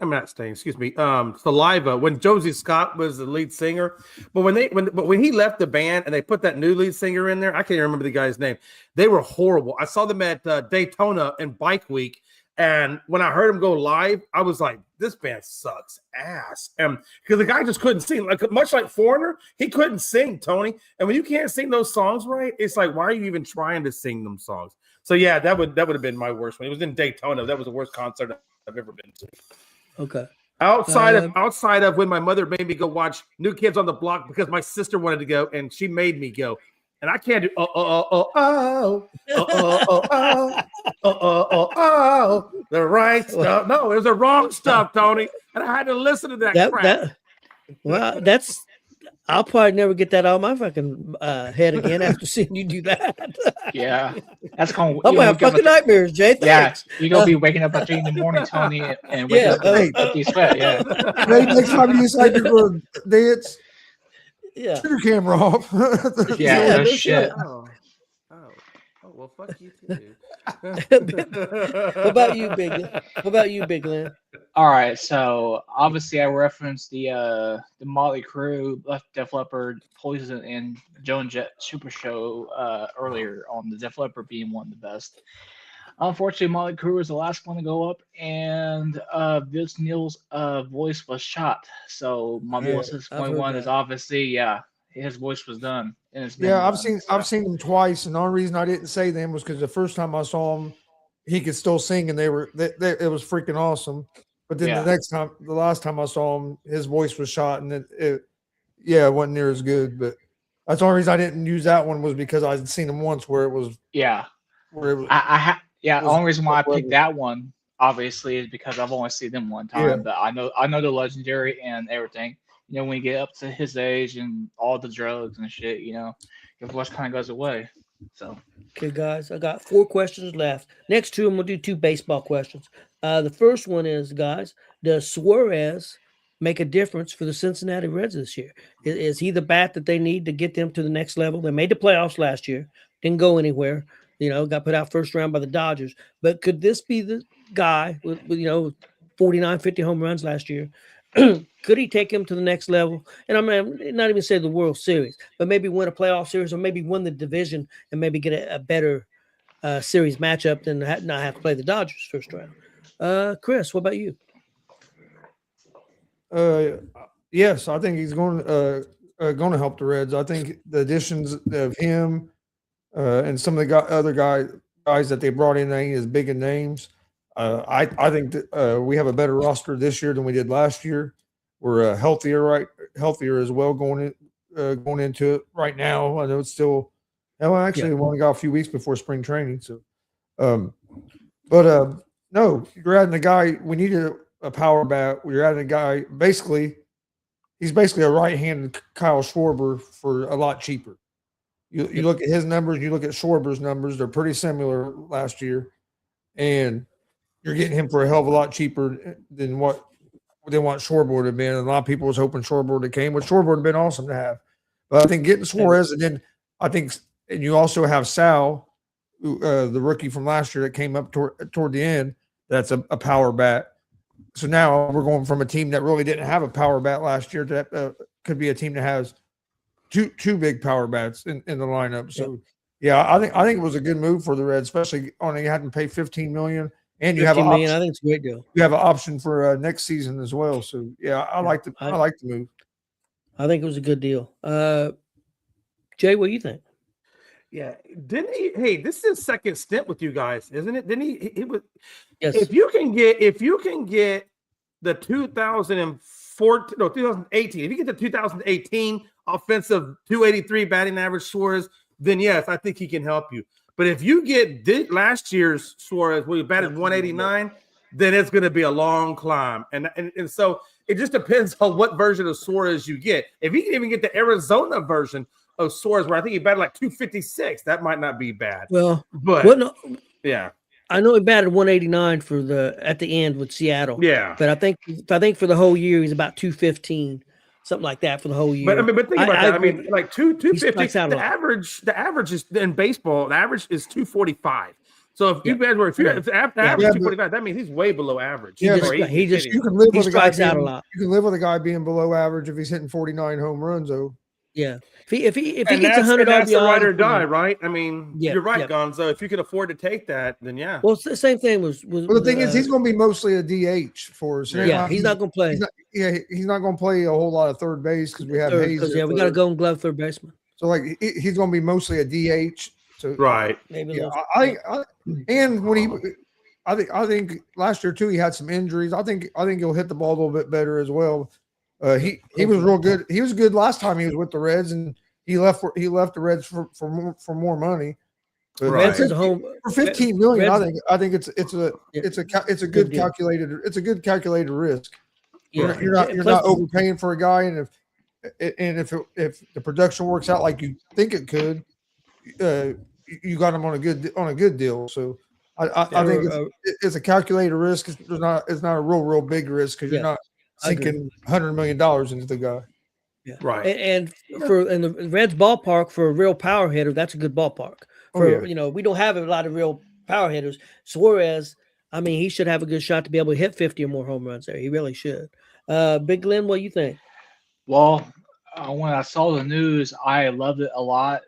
when Josie Scott was the lead singer. But when he left the band and they put that new lead singer in there, I can't even remember the guy's name. They were horrible. I saw them at Daytona in Bike Week. And when I heard him go live, I was like, this band sucks ass. And because the guy just couldn't sing, much like Foreigner, he couldn't sing, Tony. And when you can't sing those songs right, it's like, why are you even trying to sing them songs? So yeah, that would have been my worst one. It was in Daytona. That was the worst concert I've ever been to. Okay. Outside of when my mother made me go watch New Kids on the Block because my sister wanted to go and she made me go, and I can't do the right stuff. No, it was the wrong stuff, Tony, and I had to listen to that crap. Well, that's. I'll probably never get that out of my fucking head again after seeing you do that. Yeah, that's going. I'm gonna have fucking nightmares, Jay. Thanks. Yeah, you're gonna be waking up at 3 in the morning, Tony, and waking up with these sweat. Yeah. Maybe next time you decide to go dance, Yeah. turn your camera off. Yeah, no shit. Oh, well, fuck you too. What about you, Big Lynn? All right, so obviously I referenced the Motley Crue, Def Leppard, Poison, and Joan Jett Super Show earlier on the Def Leppard being one of the best. Unfortunately, Motley Crue was the last one to go up, and Vince Neil's voice was shot. So my most disappointing one is obviously, his voice was done. And it's been I've seen him twice, and the only reason I didn't say them was because the first time I saw him, he could still sing, and it was freaking awesome. But then the last time I saw him, his voice was shot, and it wasn't near as good. But that's the only reason I didn't use that one was because I'd seen him once where it was. Yeah. The only reason why I picked that one obviously is because I've only seen them one time. Yeah. But I know the legendary and everything. You know, when you get up to his age and all the drugs and shit, you know, your voice kind of goes away. So, okay, guys, I got 4 questions left. Next 2, I'm gonna do 2 baseball questions. The first one is, guys, does Suarez make a difference for the Cincinnati Reds this year? Is he the bat that they need to get them to the next level? They made the playoffs last year, didn't go anywhere. You know, got put out first round by the Dodgers. But could this be the guy with 49, 50 home runs last year? Could he take him to the next level? And I'm not even say the World Series, but maybe win a playoff series or maybe win the division and maybe get a better series matchup than not have to play the Dodgers first round. Chris, what about you? Yes, I think he's going to help the Reds. I think the additions of him and some of the other guys that they brought in ain't as big of names. I think that we have a better roster this year than we did last year. We're healthier as well going into it right now. I know it's still. Well, actually, we only got a few weeks before spring training. So, no, you're adding a guy. We needed a power bat. We're adding a guy. He's basically a right-handed Kyle Schwarber for a lot cheaper. You look at his numbers. You look at Schwarber's numbers. They're pretty similar last year, and you're getting him for a hell of a lot cheaper than what Schwarber would have been. And a lot of people was hoping Schwarber would have came, which Schwarber would have been awesome to have. But I think getting Suarez, and then I think, and you also have Sal, the rookie from last year that came up toward the end. That's a power bat. So now we're going from a team that really didn't have a power bat last year to could be a team that has two big power bats in the lineup. So I think it was a good move for the Reds, especially on you had to pay $15 million. And you have an option. I think it's a great deal. You have an option for next season as well. So I like the move. I think it was a good deal. Jay, what do you think? Yeah, didn't he? Hey, this is his second stint with you guys, isn't it? Didn't he? He was. Yes. If you can get the 2018. If you get the 2018 offensive 283 batting average Suarez, then yes, I think he can help you. But if you get last year's Suarez, where he batted 189, then it's going to be a long climb. And so it just depends on what version of Suarez you get. If you can even get the Arizona version of Suarez, where I think he batted like 256, that might not be bad. Well, yeah. I know he batted 189 at the end with Seattle. Yeah. But I think for the whole year he's about 215. Something like that for the whole year. But think about that. I mean, like 250. The average is in baseball. The average is 245. So if you guys were if the average 245, that means he's way below average. Yeah, you can live with a guy out a lot. You can live with a guy being below average if he's hitting 49 home runs, though. Yeah. If he gets 100 RBI, that's the ride or die, right? I mean, you're right, Gonzo. If you can afford to take that, then yeah. Well, it's the same thing was the thing is, he's going to be mostly a DH for us. Yeah, he's not going to play. He's not going to play a whole lot of third base because we have Hayes. We got to go and glove third baseman. So he's going to be mostly a DH So Right. Maybe a yeah, little, and when I think last year too he had some injuries. I think he'll hit the ball a little bit better as well. He was real good. He was good last time he was with the Reds, and he left the Reds for more money. But Right. Reds is a home for 15 million, Reds, I think it's a Good deal. calculated risk. yeah. You're And not plus, overpaying for a guy, and if the production works out like you think it could, you got him on a good deal. So I think it's a calculated risk. It's not a real big risk because you're Yeah, not I agree. sinking $100 million into the guy. Yeah. Right. And for in the Reds ballpark for a real power hitter, that's a good ballpark. For we don't have a lot of real power hitters. Suarez, I mean, he should have a good shot to be able to hit 50 or more home runs there. He really should. Big Glenn, what do you think? Well, when I saw the news, I loved it a lot.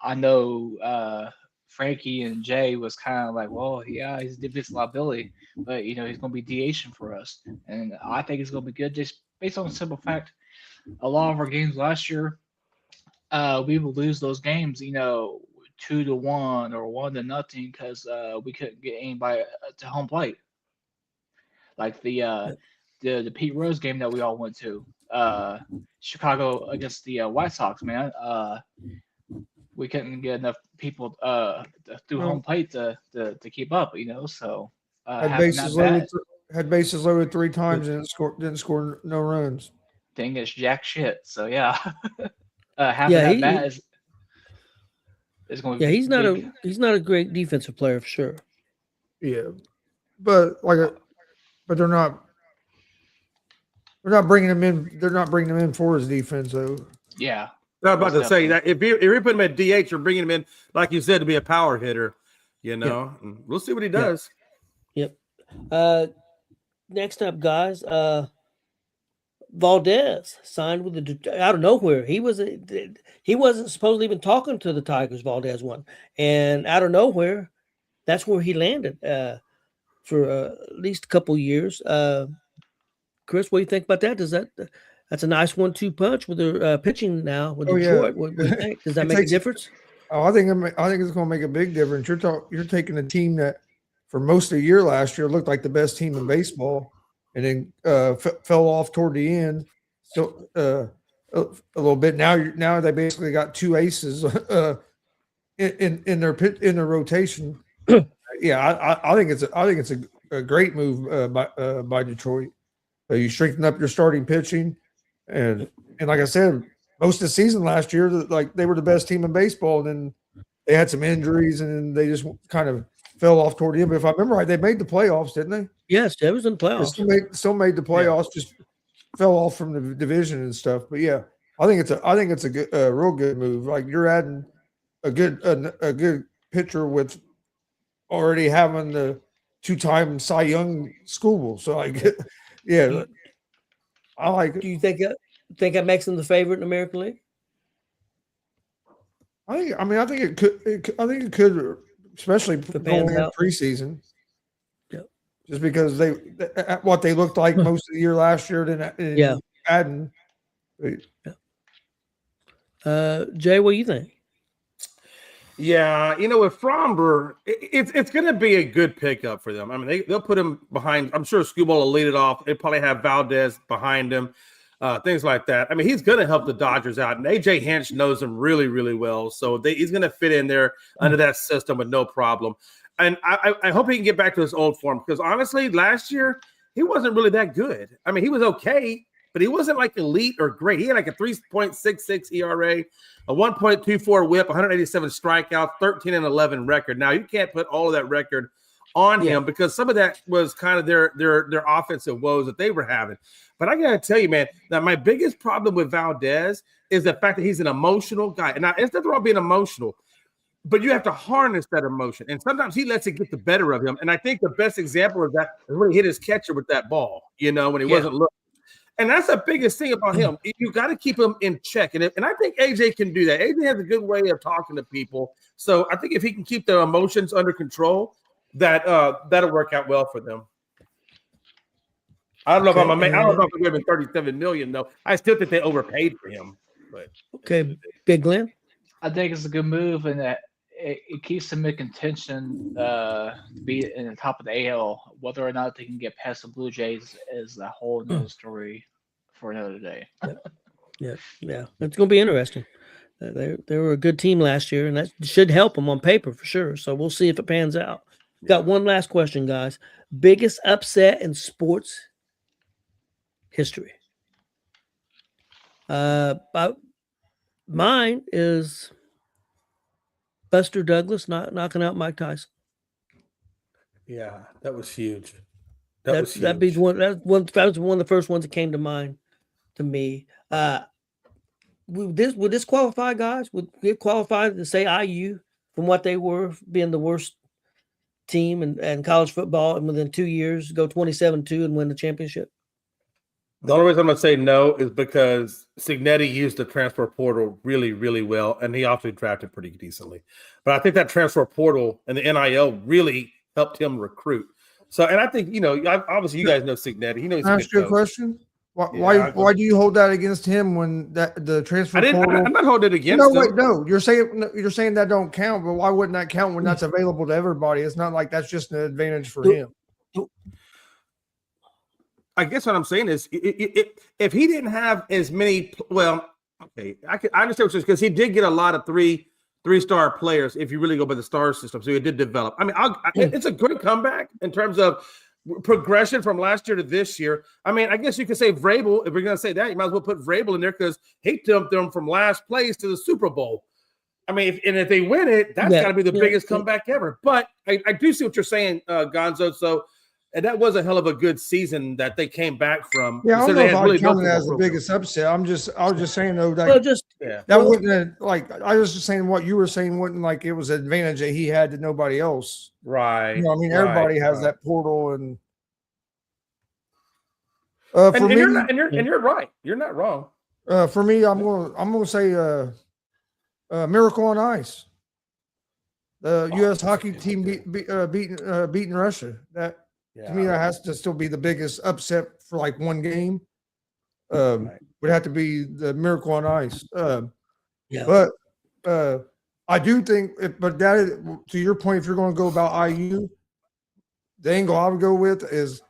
I know Frankie and Jay was kind of like, well, yeah, he's a defensive liability, but he's going to be DHing for us, and I think it's going to be good just based on the simple fact. A lot of our games last year, we would lose those games, 2-1 or 1-0 because we couldn't get anybody to home plate. Like the Pete Rose game that we all went to, Chicago against the White Sox, man. We couldn't get enough people through home plate to keep up, So Had having that bases loaded 3 times and didn't score no runs. thing is jack shit. So yeah, having that bat is going to be he's not a great defensive player for sure. Yeah, but they're not bringing him in. They're not bringing him in for his defense though. Yeah. I was about to say that if you're putting him at DH, you're bringing him in, like you said, to be a power hitter. And we'll see what he does. Yep. Next up, guys. Valdez signed with out of nowhere. He wasn't supposed to even talking to the Tigers. Valdez won, and out of nowhere, that's where he landed for at least a couple years. Chris, what do you think about that? That's a nice 1-2 punch with their pitching now with Detroit. Yeah. What do you think? Does that make a difference? Oh, I think it's going to make a big difference. You're taking a team that for most of the year last year looked like the best team in baseball, and then fell off toward the end. So a little bit now they basically got 2 aces in their rotation. Yeah, I think it's a great move by Detroit. You strengthen up your starting pitching, and like I said, most of the season last year, like they were the best team in baseball, and then they had some injuries, and then they just kind of fell off toward the end. But if I remember right, they made the playoffs, didn't they? Yes, they was in the playoffs. Still made the playoffs, just fell off from the division and stuff. But yeah, I think it's a real good move. Like you're adding a good pitcher with already having the 2-time Cy Young Skubal. So I get, yeah, I like it. Do you think that makes them the favorite in the American League? I think it could, especially going in preseason. Yep. Just because what they looked like most of the year last year, then adding. Jay, what do you think? Yeah, with Fromber, it's going to be a good pickup for them. I mean, they'll put him behind. I'm sure Skubal will lead it off. They probably have Valdez behind him, things like that. I mean, he's going to help the Dodgers out, and AJ Hinch knows him really, really well. So he's going to fit in there under that system with no problem. And I hope he can get back to his old form because honestly, last year he wasn't really that good. I mean, he was okay, but he wasn't like elite or great. He had like a 3.66 ERA. A 1.24 whip, 187 strikeouts, 13-11 record. Now you can't put all of that record on him because some of that was kind of their offensive woes that they were having. But I gotta tell you, man, that my biggest problem with Valdez is the fact that he's an emotional guy. And now it's nothing wrong being emotional, but you have to harness that emotion. And sometimes he lets it get the better of him. And I think the best example of that is when he hit his catcher with that ball, when he wasn't looking. And that's the biggest thing about him. You got to keep him in check. And I think AJ can do that. AJ has a good way of talking to people. So I think if he can keep their emotions under control, that'll work out well for them. I don't know if I don't know if it would have been $37 million, though. I still think they overpaid for him. But okay, Big Glenn? I think it's a good move, and that it keeps them in contention to be in the top of the AL. Whether or not they can get past the Blue Jays is a whole nother story for another day. Yeah. It's going to be interesting. They were a good team last year, and that should help them on paper for sure. So we'll see if it pans out. Got one last question, guys. Biggest upset in sports history? Mine is Buster Douglas knocking out Mike Tyson. Yeah, that was huge. That'd be one. That was one of the first ones that came to mind to me. Would this qualify, guys? Would it qualify to say IU from what they were being the worst team in college football, and within 2 years go 27-2 and win the championship? The only reason I'm going to say no is because Cignetti used the transfer portal really, really well, and he also drafted pretty decently. But I think that transfer portal and the NIL really helped him recruit. So, and I think, obviously you guys know Cignetti. He knows. Can I ask you a question? Why do you hold that against him when the transfer portal? I'm not holding it against him. No. You're saying that don't count, but why wouldn't that count when that's available to everybody? It's not like that's just an advantage for him. I guess what I'm saying is, if he didn't have as many, I understand what you're saying, because he did get a lot of three-star players. If you really go by the star system, so he did develop. I mean, it's a good comeback in terms of progression from last year to this year. I mean, I guess you could say Vrabel. If we're going to say that, you might as well put Vrabel in there because he dumped them from last place to the Super Bowl. I mean, if they win it, that's got to be the biggest comeback ever. But I do see what you're saying, Gonzo. So. And that was a hell of a good season that they came back from. Yeah, I don't know if I count it as the biggest upset. I was just saying though that wouldn't I was just saying what you were saying wouldn't like it was an advantage that he had to nobody else. Right. Everybody has that portal and you're right. You're not wrong. For me, I'm gonna say Miracle on Ice. The U.S. hockey team beating Russia. To me, that has to still be the biggest upset for like one game. Would have to be the Miracle on Ice. But I do think, but that is, to your point, if you're going to go about IU, the angle I would go with is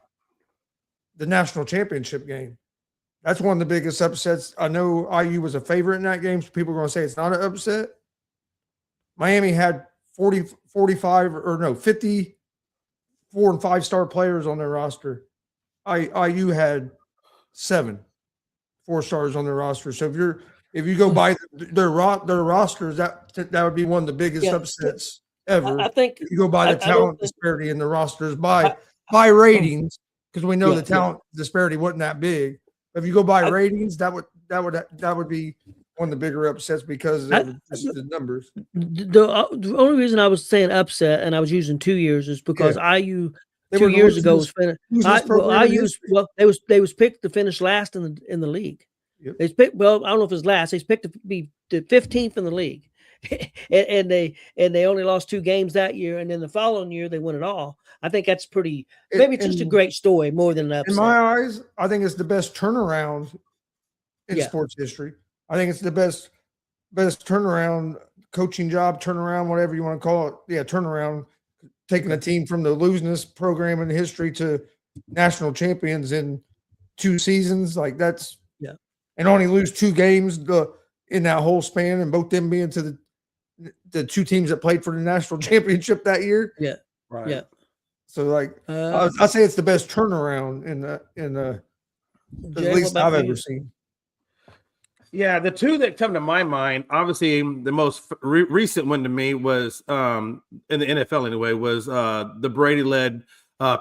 the national championship game. That's one of the biggest upsets. I know IU was a favorite in that game, so people are going to say it's not an upset. Miami had 50 4- and 5-star players on their roster. IU had 7 4-stars on their roster. So if you go by their rosters, that would be one of the biggest upsets ever. I think if you go by the talent disparity in the rosters by ratings, because we know the talent disparity wasn't that big. If you go by ratings, that would be one of the bigger upsets because of the numbers. The only reason I was saying upset and I was using 2 years is because IU 2 years ago was finished. They was picked to finish last in the league. Yep. They picked, I don't know if it's last. They picked to be the 15th in the league, and they only lost 2 games that year, and then the following year they won it all. I think that's pretty. Maybe it's just a great story more than an upset. In my eyes, I think it's the best turnaround in sports history. I think it's the best turnaround, coaching job, turnaround, whatever you want to call it. Yeah, turnaround, taking a team from the losingest program in history to national champions in 2 seasons. Like that's and only lose 2 games in that whole span, and both them being to the 2 teams that played for the national championship that year. Yeah, right. Yeah. So like I say it's the best turnaround in the at least I've ever seen. Yeah, the 2 that come to my mind, obviously the most recent one to me was in the NFL anyway, was the Brady-led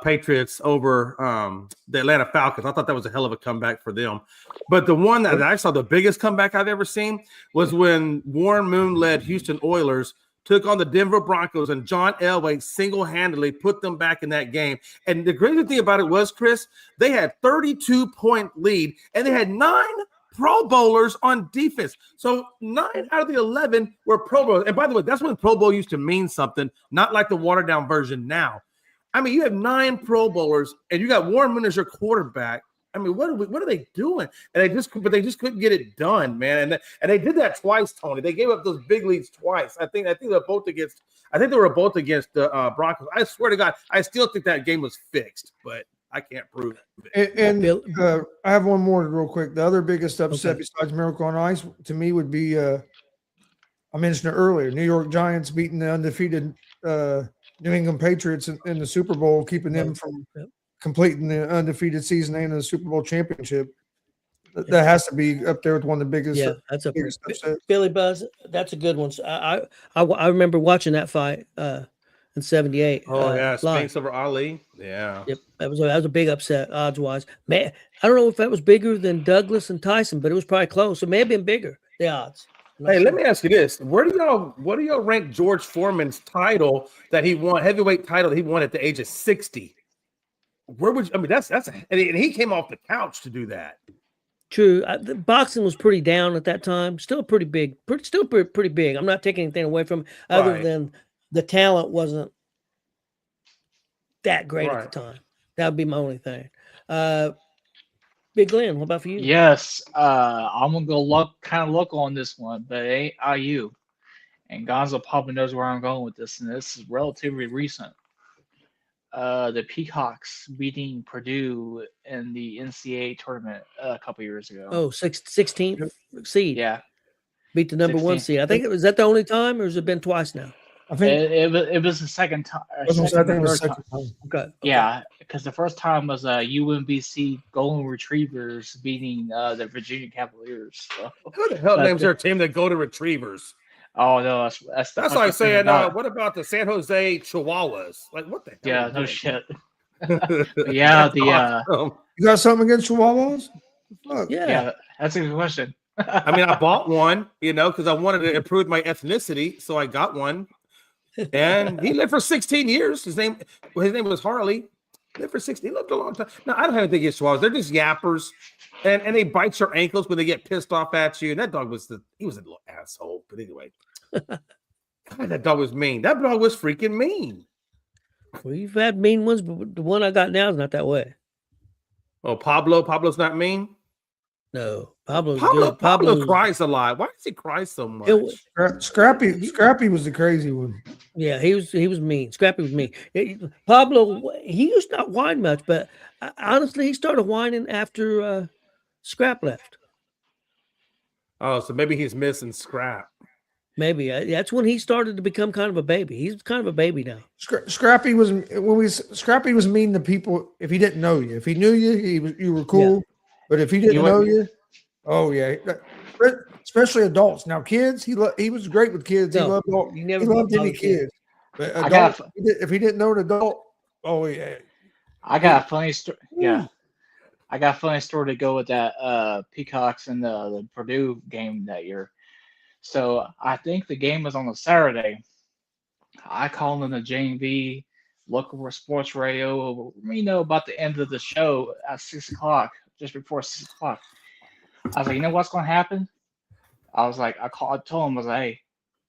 Patriots over the Atlanta Falcons. I thought that was a hell of a comeback for them. But the one that I saw the biggest comeback I've ever seen was when Warren Moon-led Houston Oilers took on the Denver Broncos, and John Elway single-handedly put them back in that game. And the crazy thing about it was, Chris, they had 32-point lead, and they had 9 Pro Bowlers on defense. So 9 out of the 11 were Pro Bowlers. And by the way, that's when Pro Bowl used to mean something, not like the watered-down version now. I mean, you have 9 Pro Bowlers, and you got Warren Moon as your quarterback. I mean, what are they doing? And they just couldn't get it done, man. And they did that twice, Tony. They gave up those big leads twice. I think they were both against the Broncos. I swear to God, I still think that game was fixed, but I can't prove it. And I have one more real quick. The other biggest upset besides Miracle on Ice to me would be I mentioned it earlier, New York Giants beating the undefeated New England Patriots in the Super Bowl, keeping them from completing the undefeated season and the Super Bowl championship. That has to be up there with one of the biggest. Yeah, that's biggest upset. Billy Buzz. That's a good one. I remember watching that fight in '78. Oh yeah, live. Spinks over Ali. Yeah. Yep, that was a big upset odds wise. Man, I don't know if that was bigger than Douglas and Tyson, but it was probably close. It may have been bigger. The odds. Hey, let me ask you this: what do y'all rank George Foreman's title that he won, heavyweight title that he won at the age of 60? Where would you, I mean and he came off the couch to do that. True. The boxing was pretty down at that time. Still pretty big. Pretty big. I'm not taking anything away from it, other than the talent wasn't that great at the time. That would be my only thing. Big Glenn, what about for you? Yes, I'm gonna go look on this one, but it ain't IU. And Gonzo probably knows where I'm going with this, and this is relatively recent. The Peacocks beating Purdue in the NCAA tournament a couple years ago. Oh, 16th seed. Yeah, Beat the number 1 seed. I think was that the only time, or has it been twice now? I think it was the second time. I think it was the second time. Okay. Yeah, because the first time was UMBC Golden Retrievers beating the Virginia Cavaliers. So. Who the hell names their team the Golden Retrievers? Oh no, that's like saying, what about the San Jose Chihuahuas? Like, what the hell? Yeah, no shit. Yeah, you got something against Chihuahuas? Fuck. Yeah, that's a good question. I mean, I bought one, because I wanted to improve my ethnicity, so I got one. And he lived for 16 years. His name was Harley. Lived for 16. He lived a long time. No, I don't have anything against Chihuahuas. They're just yappers, and they bite your ankles when they get pissed off at you. And that dog was he was a little asshole. But anyway, God, that dog was mean. That dog was freaking mean. Well, you've had mean ones, but the one I got now is not that way. Oh, Pablo's not mean. No, Pablo cries a lot. Why does he cry so much? Scrappy was the crazy one. Yeah, he was mean. Scrappy was mean. Pablo, he used to not whine much, but honestly, he started whining after Scrap left. Oh, so maybe he's missing Scrap. Maybe that's when he started to become kind of a baby. He's kind of a baby now. Scrappy was mean to people if he didn't know you. If he knew you, you were cool. Yeah. But if he didn't know you, oh yeah, especially adults. Now kids, he was great with kids. No, he loved any kids. But adults, if he didn't know an adult, oh yeah. I got a funny story. Yeah, I got a funny story to go with that Peacocks and the Purdue game that year. So I think the game was on a Saturday. I called in the JV local sports radio. About the end of the show at 6:00. Just before 6 o'clock. I was like, you know what's going to happen? I was like, I told him, I was like, hey,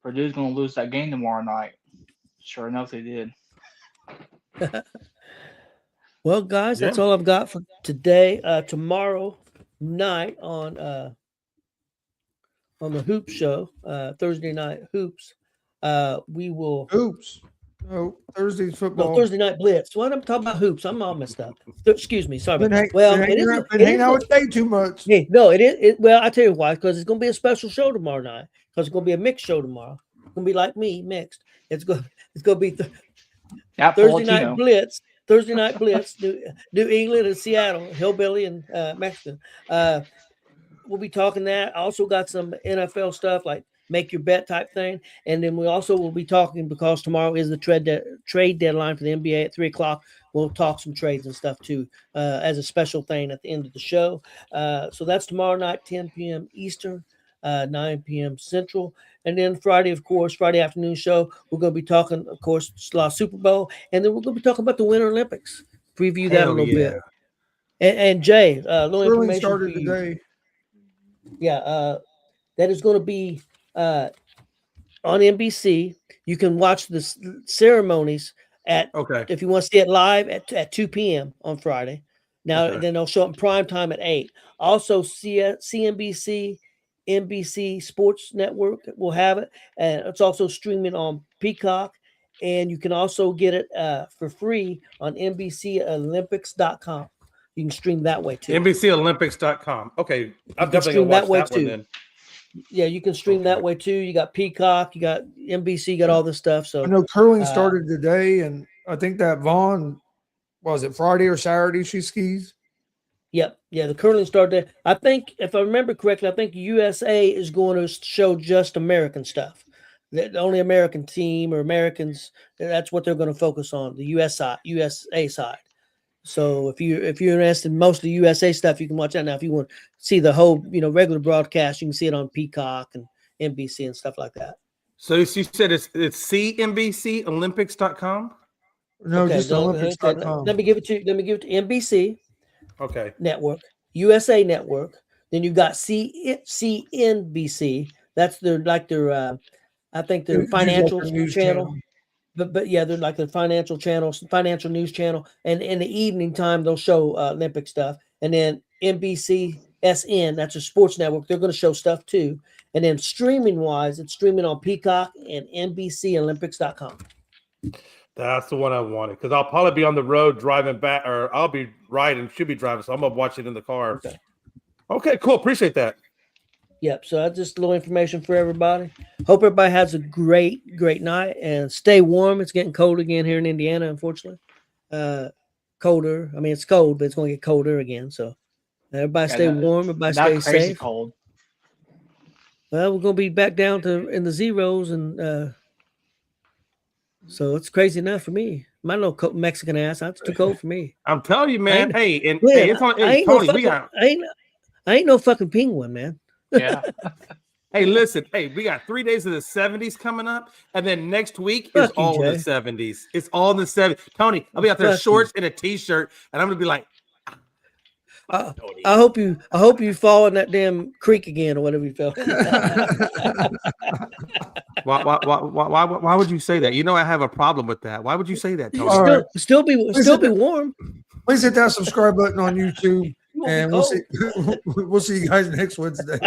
Purdue's going to lose that game tomorrow night. Sure enough, they did. Well, guys, that's all I've got for today. Tomorrow night on the Hoops show, Thursday night Hoops, we will Hoops. Oh, Thursday's football. No, Thursday night blitz. What I'm talking about hoops. I'm all messed up. Excuse me. Sorry. Been hanging out with Day too much. Hey, no, it is. Well, I tell you why. Because it's going to be a special show tomorrow night. Because it's going to be a mixed show tomorrow. It's going to be like me, mixed. It's going to be Thursday night blitz. Thursday night blitz. New England and Seattle, hillbilly and Mexican. We'll be talking that. I also got some NFL stuff like make your bet type thing. And then we also will be talking, because tomorrow is the trade deadline for the NBA at 3:00. We'll talk some trades and stuff too, as a special thing at the end of the show. So that's tomorrow night, 10 p.m. Eastern, 9 p.m. Central. And then Friday, of course, Friday afternoon show, we're going to be talking, of course, Super Bowl. And then we're going to be talking about the Winter Olympics. Preview that a little bit. And Jay, little information started today. Yeah, that is going to be on NBC. You can watch the ceremonies if you want to see it live at 2 p.m. on Friday. Now, Okay. then they'll show up in prime time at 8. Also, CNBC, NBC Sports Network will have it, and it's also streaming on Peacock. And you can also get it for free on NBCOlympics.com. You can stream that way too. NBCOlympics.com. Okay, I'm can definitely stream gonna watch that way that one too. then. Yeah, you can stream that Okay. way too. You got Peacock, you got NBC, you got all this stuff. So I know curling uh, started today, and I think that Vaughn, was it Friday or Saturday she skis? Yep. Yeah, the curling started. I think, if I remember correctly, I think USA is going to show just American stuff. The only American team or Americans, that's what they're going to focus on, the USA side. So if you're interested in most of the USA stuff, you can watch that. Now, if you want to see the whole, regular broadcast, you can see it on Peacock and NBC and stuff like that. So you said it's CNBCOlympics.com? No, Okay, just Olympics.com. let me give it to NBC Okay. Network, USA Network. Then you got CNBC. That's their I think their It's financial like a news channel. But yeah, they're like the financial news channel. And in the evening time, they'll show Olympic stuff. And then NBC SN, that's a sports network. They're going to show stuff too. And then streaming wise, it's streaming on Peacock and NBCOlympics.com. That's the one I wanted because I'll probably be on the road driving back, or I'll be riding, should be driving, so I'm gonna watch it in the car. Okay, cool. Appreciate that. Yep. So that's just a little information for everybody. Hope everybody has a great night and stay warm. It's getting cold again here in Indiana, unfortunately. Colder. I mean, it's cold, but it's going to get colder again. So everybody stay warm. Everybody stay Not crazy safe. cold. Well, we're going to be back down to in the zeros, and so it's crazy enough for me. My little Mexican ass. That's too cold for me. I'm telling you, man. Hey, it's on. I Hey, ain't Tony, no we got. I ain't no fucking penguin, man. Yeah. Hey, listen. Hey, we got 3 days of the 70s coming up, and then next week Fuck is you, all in the Jay. 70s. It's all in the 70s. Tony, I'll be out there Fuck shorts and a t-shirt, and I'm gonna be like, I hope you fall in that damn creek again or whatever you fell. why would you say that? You know I have a problem with that. Why would you say that, Tony? All right. Still be warm. Please hit that subscribe button on YouTube, You won't be and we'll see you guys next Wednesday.